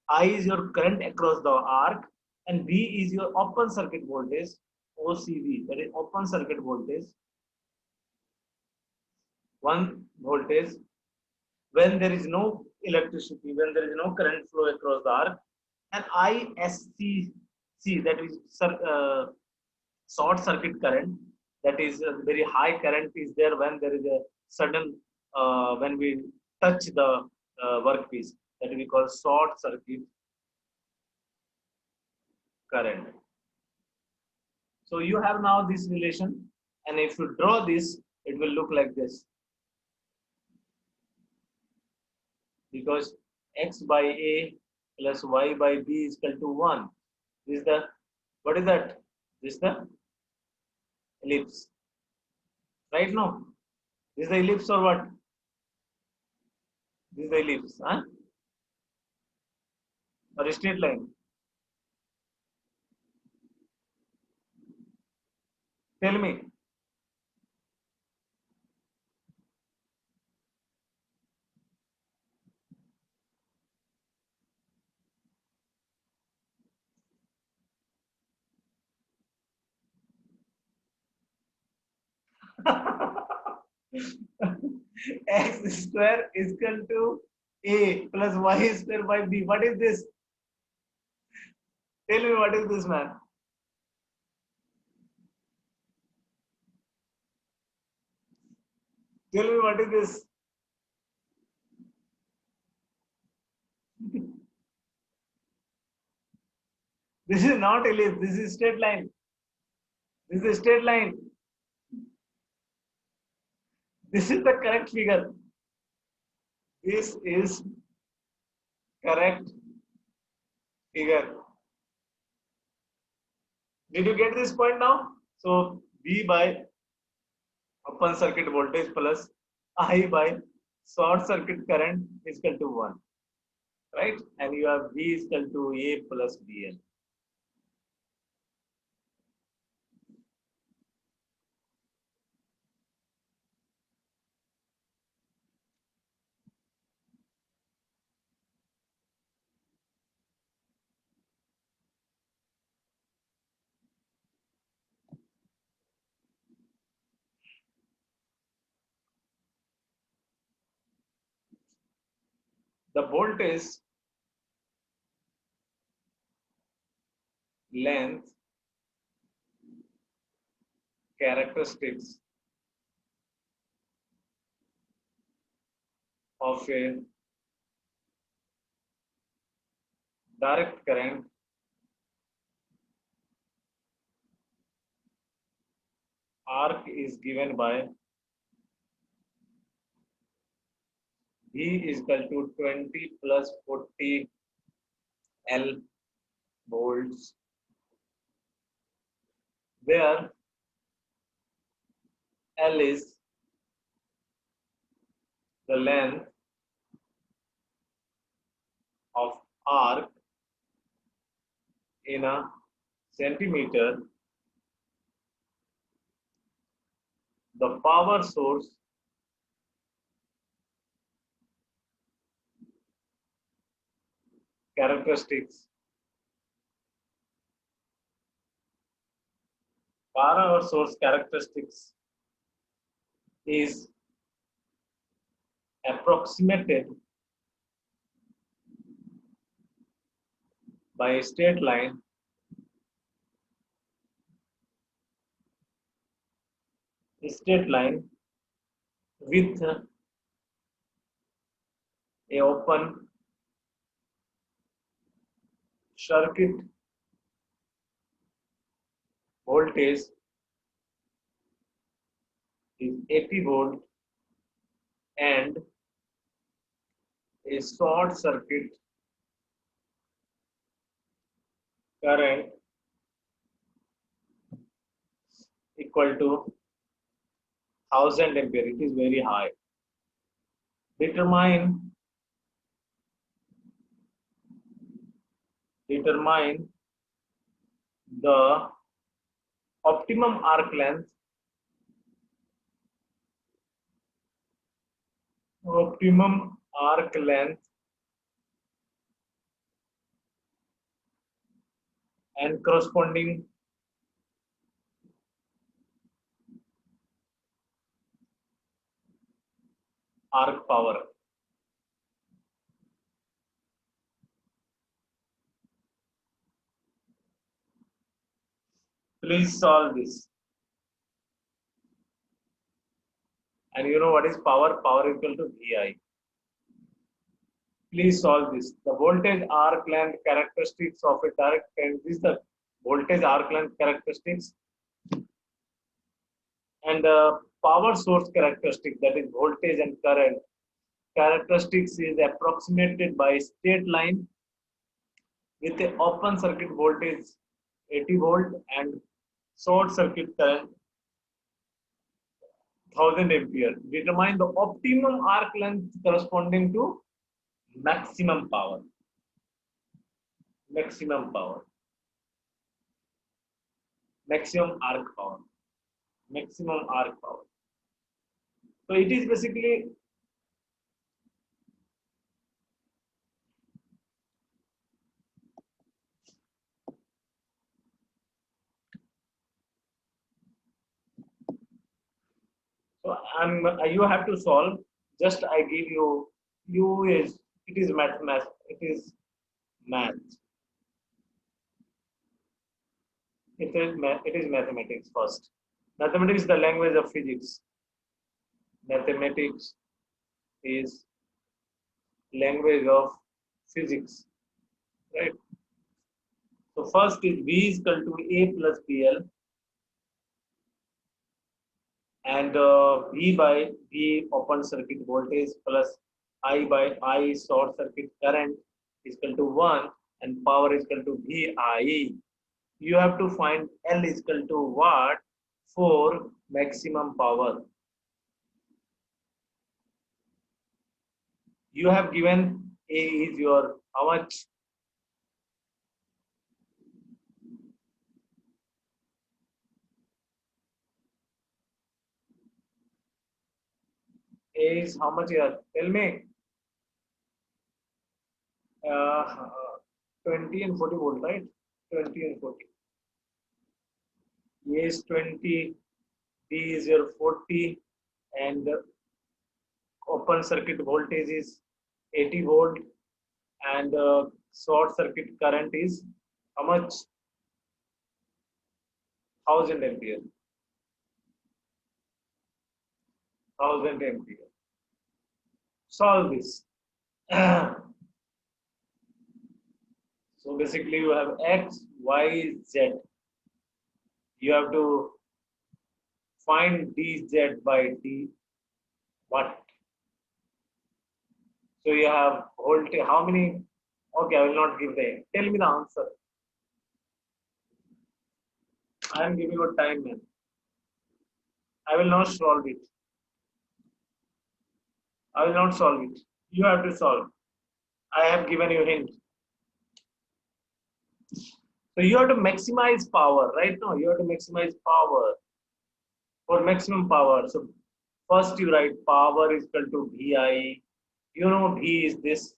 I is your current across the arc, and V is your open circuit voltage, OCV, that is open circuit voltage, 1 voltage when there is no electricity, when there is no current flow across the arc, and ISCC, that is short circuit current, that is a very high current is there when there is a sudden, when we touch the workpiece, that we call short circuit current. So you have now this relation, and if you draw this, it will look like this, because x by a plus y by b is equal to 1. This is the, what is that? This is the ellipse. Right now, this is the ellipse or what? This is the ellipse, huh? Or a straight line? Tell me. X square is equal to a plus y square by b. What is this? Tell me what is this, man? Tell me what is this? This is not ellipse. This is straight line. This is straight line. This is the correct figure. This is correct figure. Did you get this point now? So V by open circuit voltage plus I by short circuit current is equal to 1. Right? And you have V is equal to A plus BL. The voltage length characteristics of a direct current arc is given by V is equal to 20 plus 40 L volts, where L is the length arc in a centimeter, the power source characteristics, power source characteristics is approximated by a straight line with a open circuit voltage is 80 volt and a short circuit current equal to 1000 ampere. It is very high. Determine the optimum arc length and corresponding arc power. Please solve this. And you know what is power? Power equal to VI. Please solve this. The voltage arc length characteristics of a direct current. This is the voltage arc length characteristics. And the power source characteristic, that is voltage and current characteristics, is approximated by straight line with a open circuit voltage 80 volt and short circuit current 1000 ampere. Determine the optimum arc length corresponding to maximum power. Maximum arc power. So it is basically you have to solve. Just I give you is it is math. It is math. It is mathematics first. Mathematics is the language of physics. Mathematics is language of physics, right? So first is V is equal to A plus PL, and V by V open circuit voltage plus I by I short circuit current is equal to 1, and power is equal to VI. You have to find L is equal to what for maximum power. You have given A is your how much? A is how much here? Tell me. 20 and 40 volt, right? 20 and 40. A is 20, B is your 40, and open circuit voltage is 80 volt, and short circuit current is how much? 1000 ampere. 1000 ampere. Solve this. So basically you have X, Y, Z. You have to find dz by d what? So you have voltage, how many? Okay, I will not give the, tell me the answer. I am giving you time, man. I will not solve it. I will not solve it. You have to solve. I have given you hint. So you have to maximize power, right? Now you have to maximize power for maximum power. So first you write power is equal to VI. You know V is this,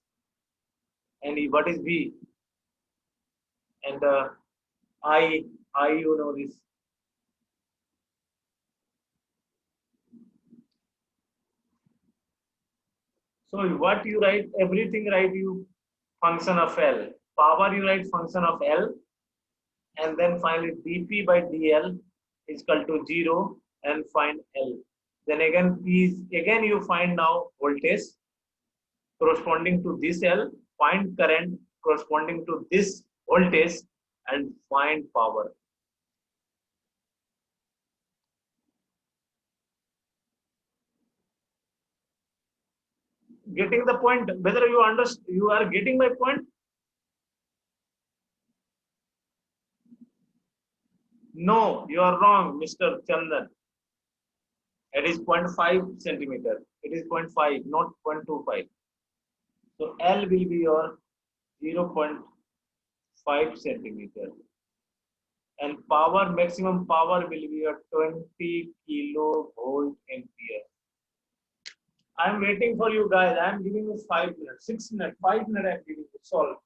and what is V? And I you know this. So what you write, everything write you function of L. Power you write function of L, and then finally dp by dl is equal to 0 and find L. Then again P is, again you find now voltage corresponding to this L, find current corresponding to this voltage, and find power. Getting the point? Whether you understand, you are getting my point? No, you are wrong, Mr. Chandan. It is zero point 0.5 centimeter. It is zero point 0.5, not 0.25. So L will be your 0.5 centimeter. And power, maximum power will be your 20 kilovolt ampere. I'm waiting for you guys. I'm giving you 5 minutes, 6 minutes, 5 minutes. I'm giving you. Solve.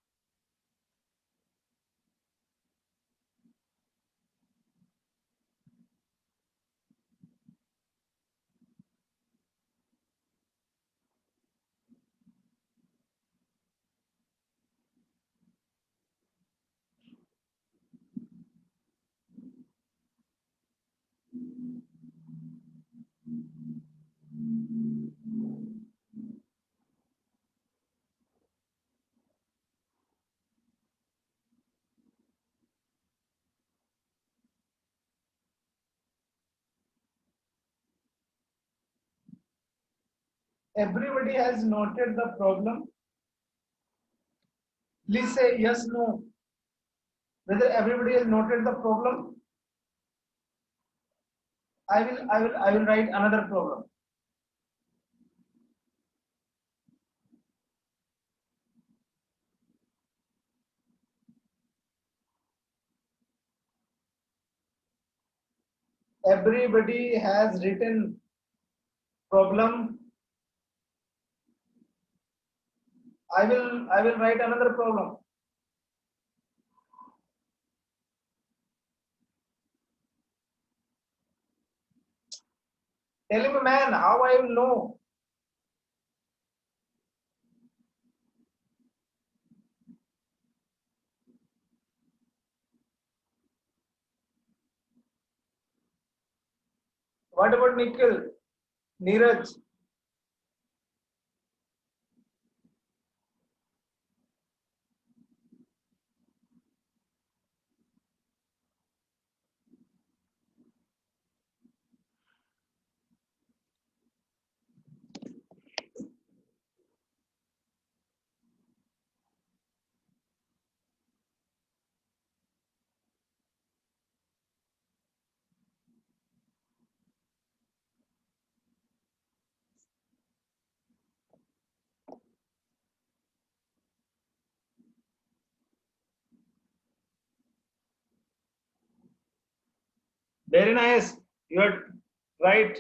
Everybody has noted the problem. Please say yes, no. Whether everybody has noted the problem, I will write another problem. Everybody has written problem. I will write another problem. Tell me, man, how I will know? What about Nikhil? Neeraj? Very nice. You are right.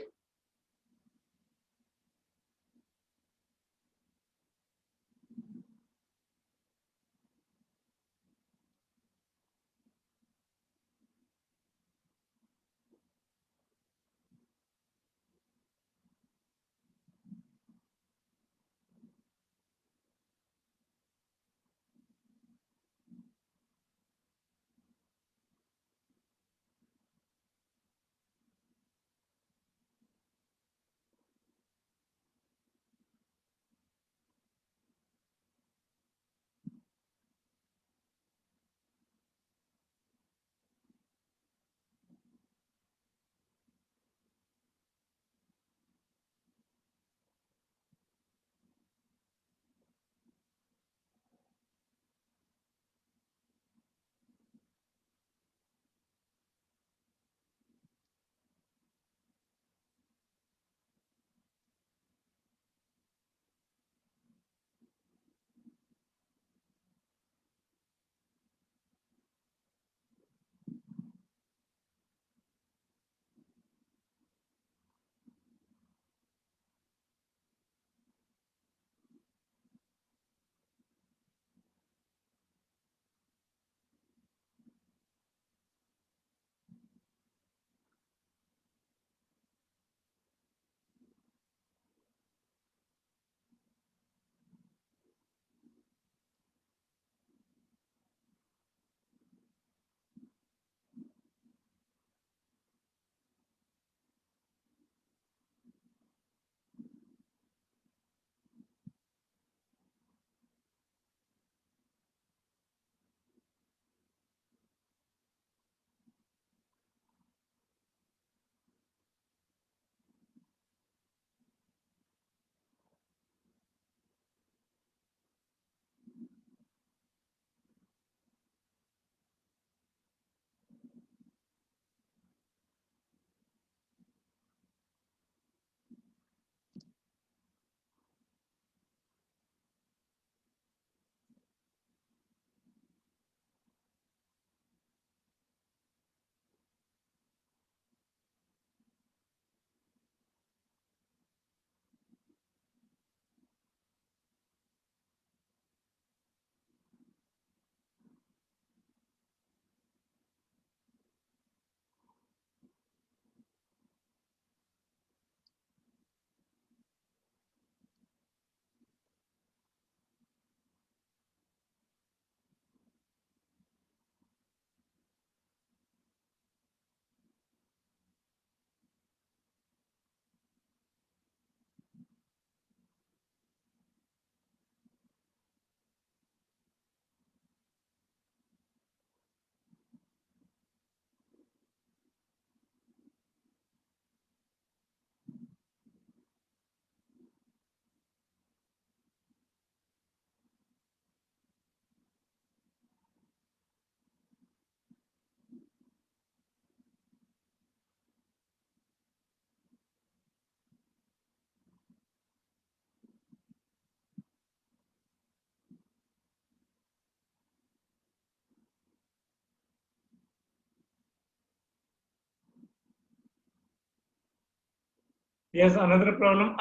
Yes, another problem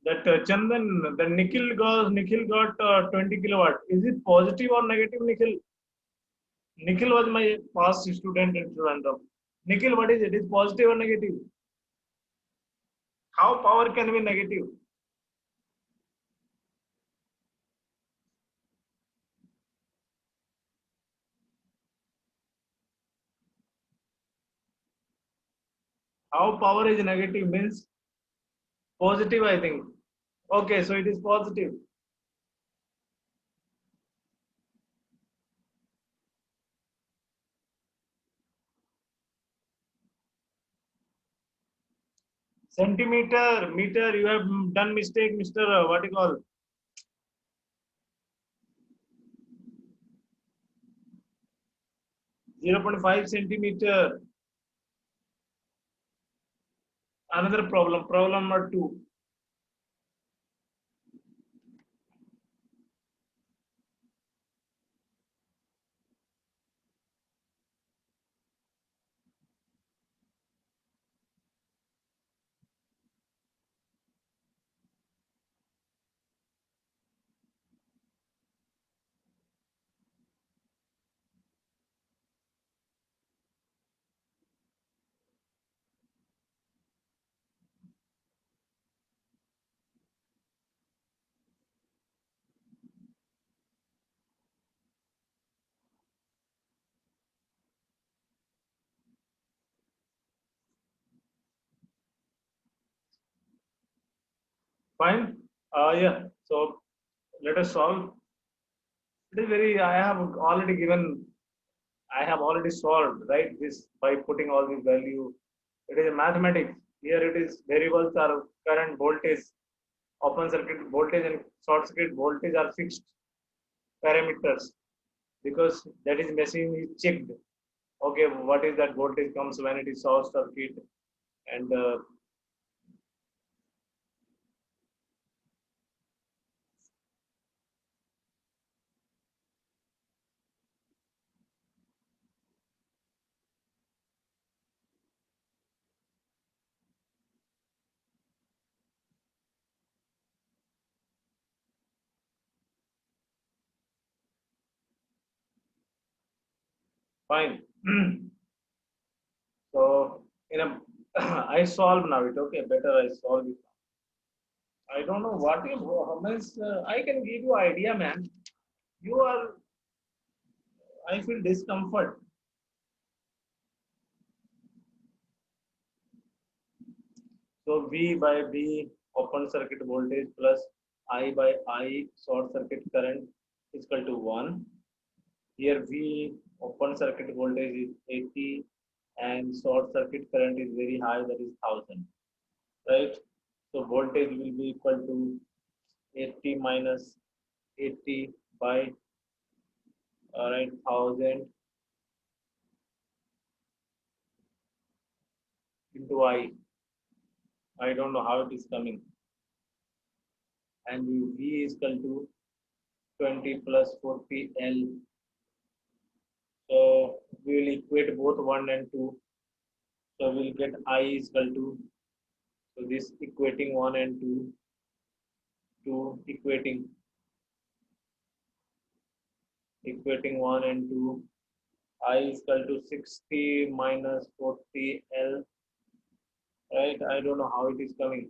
that Chandan, the Nikhil got 20 kilowatt. Is it positive or negative, Nikhil? Nikhil was my past student in Trivandrum. Nikhil, what is it? Is positive or negative? How power can be negative? How power is negative means positive, I think. Okay, so it is positive. Centimeter, meter, you have done mistake, Mr. What you call 0.5 centimeter. Another problem, problem number two. Fine. Yeah. So let us solve. It is very. I have already solved right this by putting all these value. It is a mathematics. Here it is variables are current voltage, open circuit voltage and short circuit voltage are fixed parameters because that is machine is checked. Okay, what is that voltage comes when it is short circuit and fine. So in a I solve now it. Okay, better I solve it. I don't know what you how much I can give you idea, man. You are I feel discomfort. So V by V open circuit voltage plus I by I short circuit current is equal to 1. Here V open circuit voltage is 80 and short circuit current is very high, that is 1000. Right? So voltage will be equal to 80 minus 80 by right 1000 into I. I don't know how it is coming. And V is equal to 20 plus 40 L. So we will equate both 1 and 2. So we'll get I is equal to, so this equating 1 and 2 to equating 1 and 2. I is equal to 60 minus 40 L. Right? I don't know how it is coming.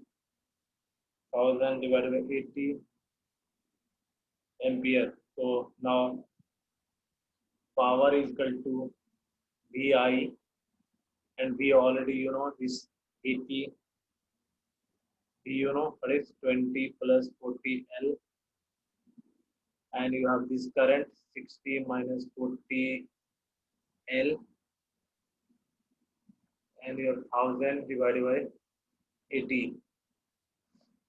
1000 divided by 80 ampere. So now power is equal to VI and we already this 80 what is 20 plus 40 L and you have this current 60 minus 40 L and your 1000 divided by 80.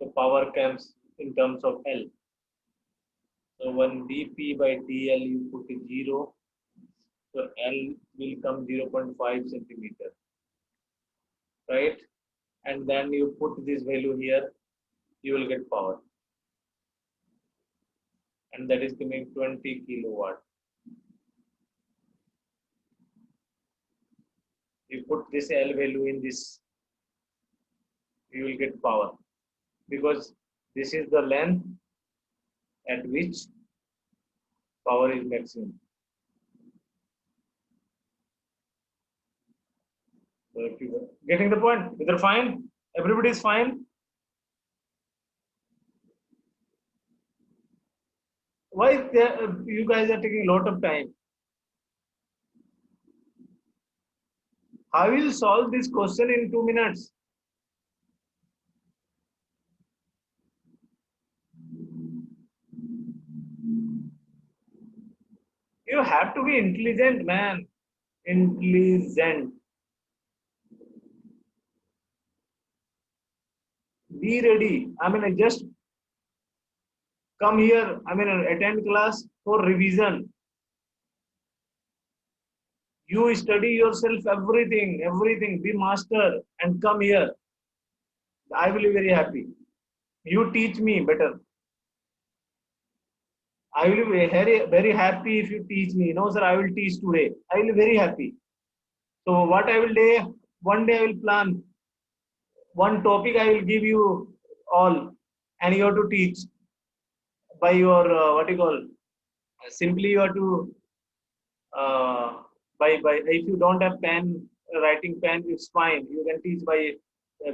So power comes in terms of L. So when dP by dL you put a 0, so L will come 0.5 centimeter, right? And then you put this value here, you will get power. And that is coming 20 kilowatt. You put this L value in this, you will get power, because this is the length at which power is maximum. So if you getting the point, whether fine, everybody is fine. Why you guys are taking a lot of time? How will you solve this question in 2 minutes? You have to be intelligent, man. Intelligent. Be ready. I mean, just come here. I mean, attend class for revision. You study yourself everything, everything. Be master and come here. I will be very happy. You teach me better. I will be very, very happy if you teach me. No, sir, I will teach today. I will be very happy. So what I will do, one day I will plan. One topic I will give you all, and you have to teach by your what you call. Simply you have to by if you don't have pen, writing pen, it's fine. You can teach by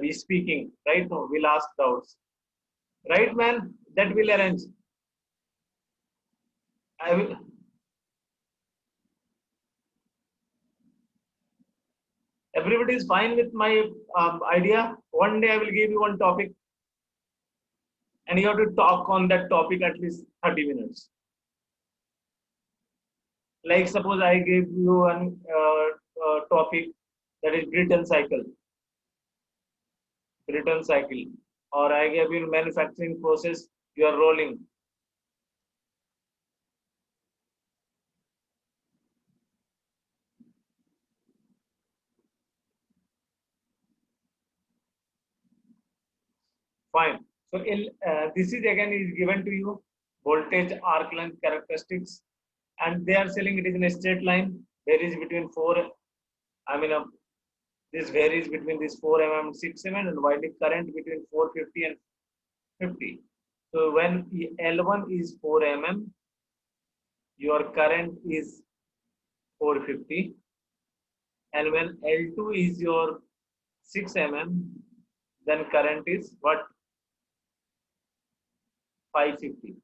be speaking. Right? No, we'll ask doubts. Right, man? That will arrange. I will. Everybody is fine with my idea. One day I will give you one topic, and you have to talk on that topic at least 30 minutes. Like suppose I gave you one topic that is Britten cycle, or I gave you manufacturing process. You are rolling. Fine. So this is again is given to you voltage, arc length characteristics, and they are selling it is in a straight line. Varies between four. I mean, this varies between this 4 mm and 6 mm, and winding current between 450 and 50. So when L1 is 4 mm, your current is 450, and when L2 is your 6 mm, then current is what? 550.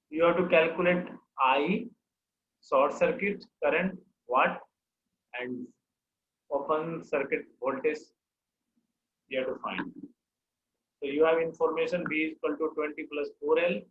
You have to calculate I, short circuit current, watt, and open circuit voltage you have to find. So you have information B is equal to 20 plus 4L.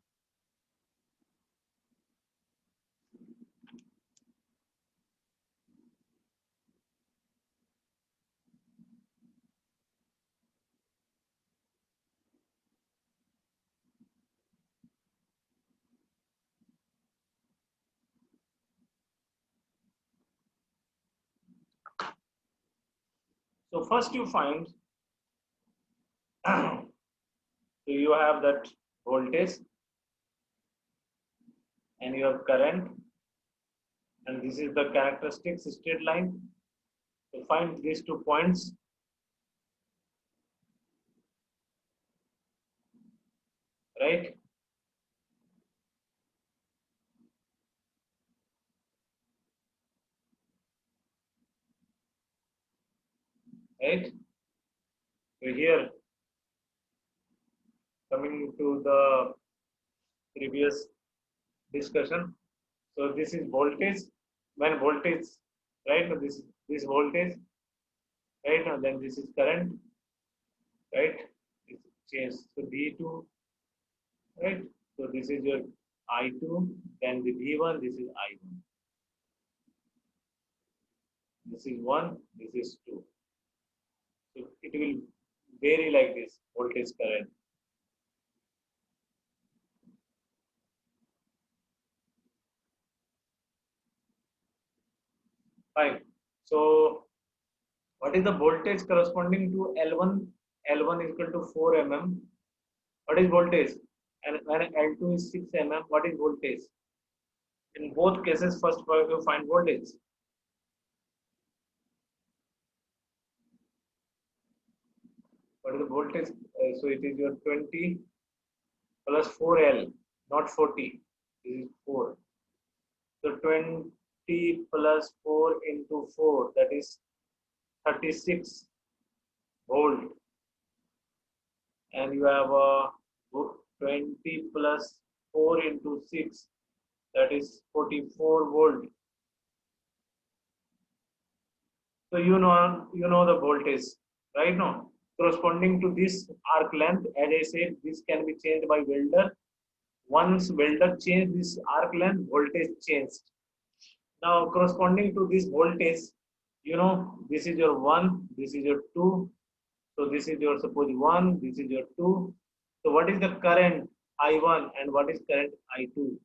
So first you find, so you have that voltage and you have current, and this is the characteristics straight line. So find these 2 points. Right? Right? So here, coming to the previous discussion. So this is voltage. When voltage, right? Now this voltage, right? Now then this is current, right? It's changed. So V2, right? So this is your I2, then the V1, this is I1. This is 1, this is 2. So it will vary like this, voltage current. Fine. So what is the voltage corresponding to L1? L1 is equal to 4 mm. What is voltage? And when L2 is 6 mm, what is voltage? In both cases, first you find voltage. What is the voltage? So it is your 20 plus 4L, not 40. This is 4. So 20 plus 4 into 4, that is 36 volt. And you have a 20 plus 4 into 6, that is 44 volt. So you know the voltage, right now. Corresponding to this arc length, as I said, this can be changed by welder. Once welder changed this arc length, voltage changed. Now corresponding to this voltage, you know, this is your 1, this is your 2. So this is your suppose 1, this is your 2. So what is the current I1 and what is current I2?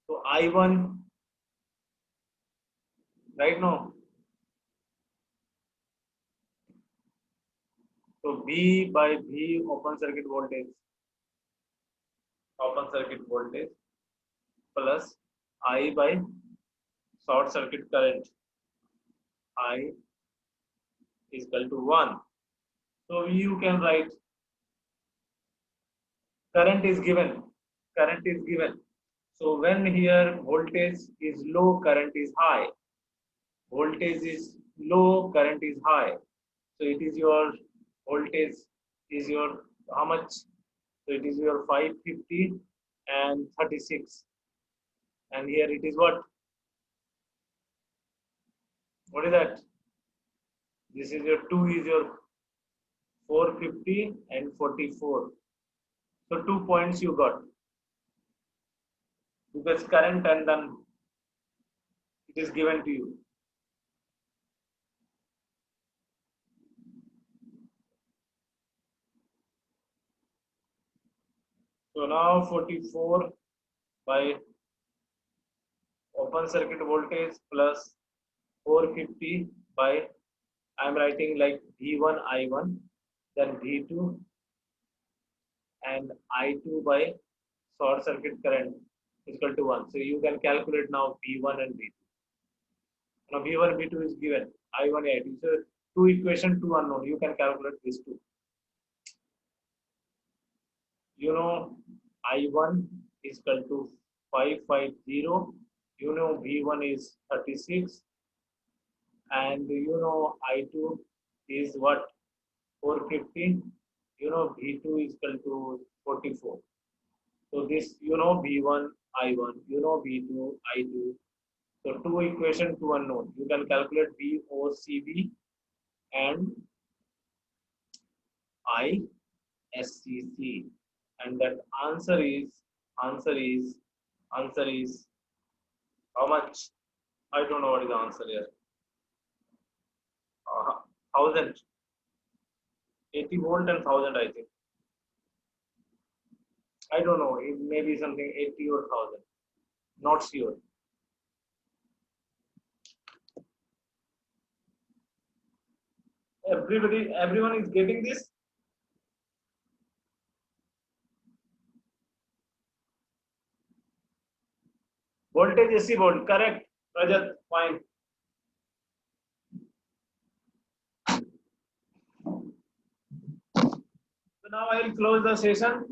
So I1, right now. So V by V open circuit voltage plus I by short circuit current I is equal to 1. So you can write current is given. Current is given. So when here voltage is low, current is high. Voltage is low, current is high. So it is your voltage is your how much? So it is your 550 and 36. And here it is what? What is that? This is your 2 is your 450 and 44. So 2 points you got. Because current and then it is given to you. So now 44 by open circuit voltage plus 450 by I am writing like V1 I1, then V2 and I2 by short circuit current is equal to 1. So you can calculate now V1 and V2. Now V1 V2 is given, I1 I2. So two equation, two unknown. You can calculate these two. You know I1 is equal to 550. You know V1 is 36. And you know I2 is what? 450. You know V2 is equal to 44. So this you know V1 I1, you know V2 I2. So two equation, two unknown. You can calculate VOCV and ISCC, and that answer is how much? I don't know what is the answer here. 1000, 80 volt and 1000, I think. I don't know. It may be something 80 or 1000. Not sure. Everyone is getting this. Voltage AC volt, correct. Rajat, fine. So now I will close the session.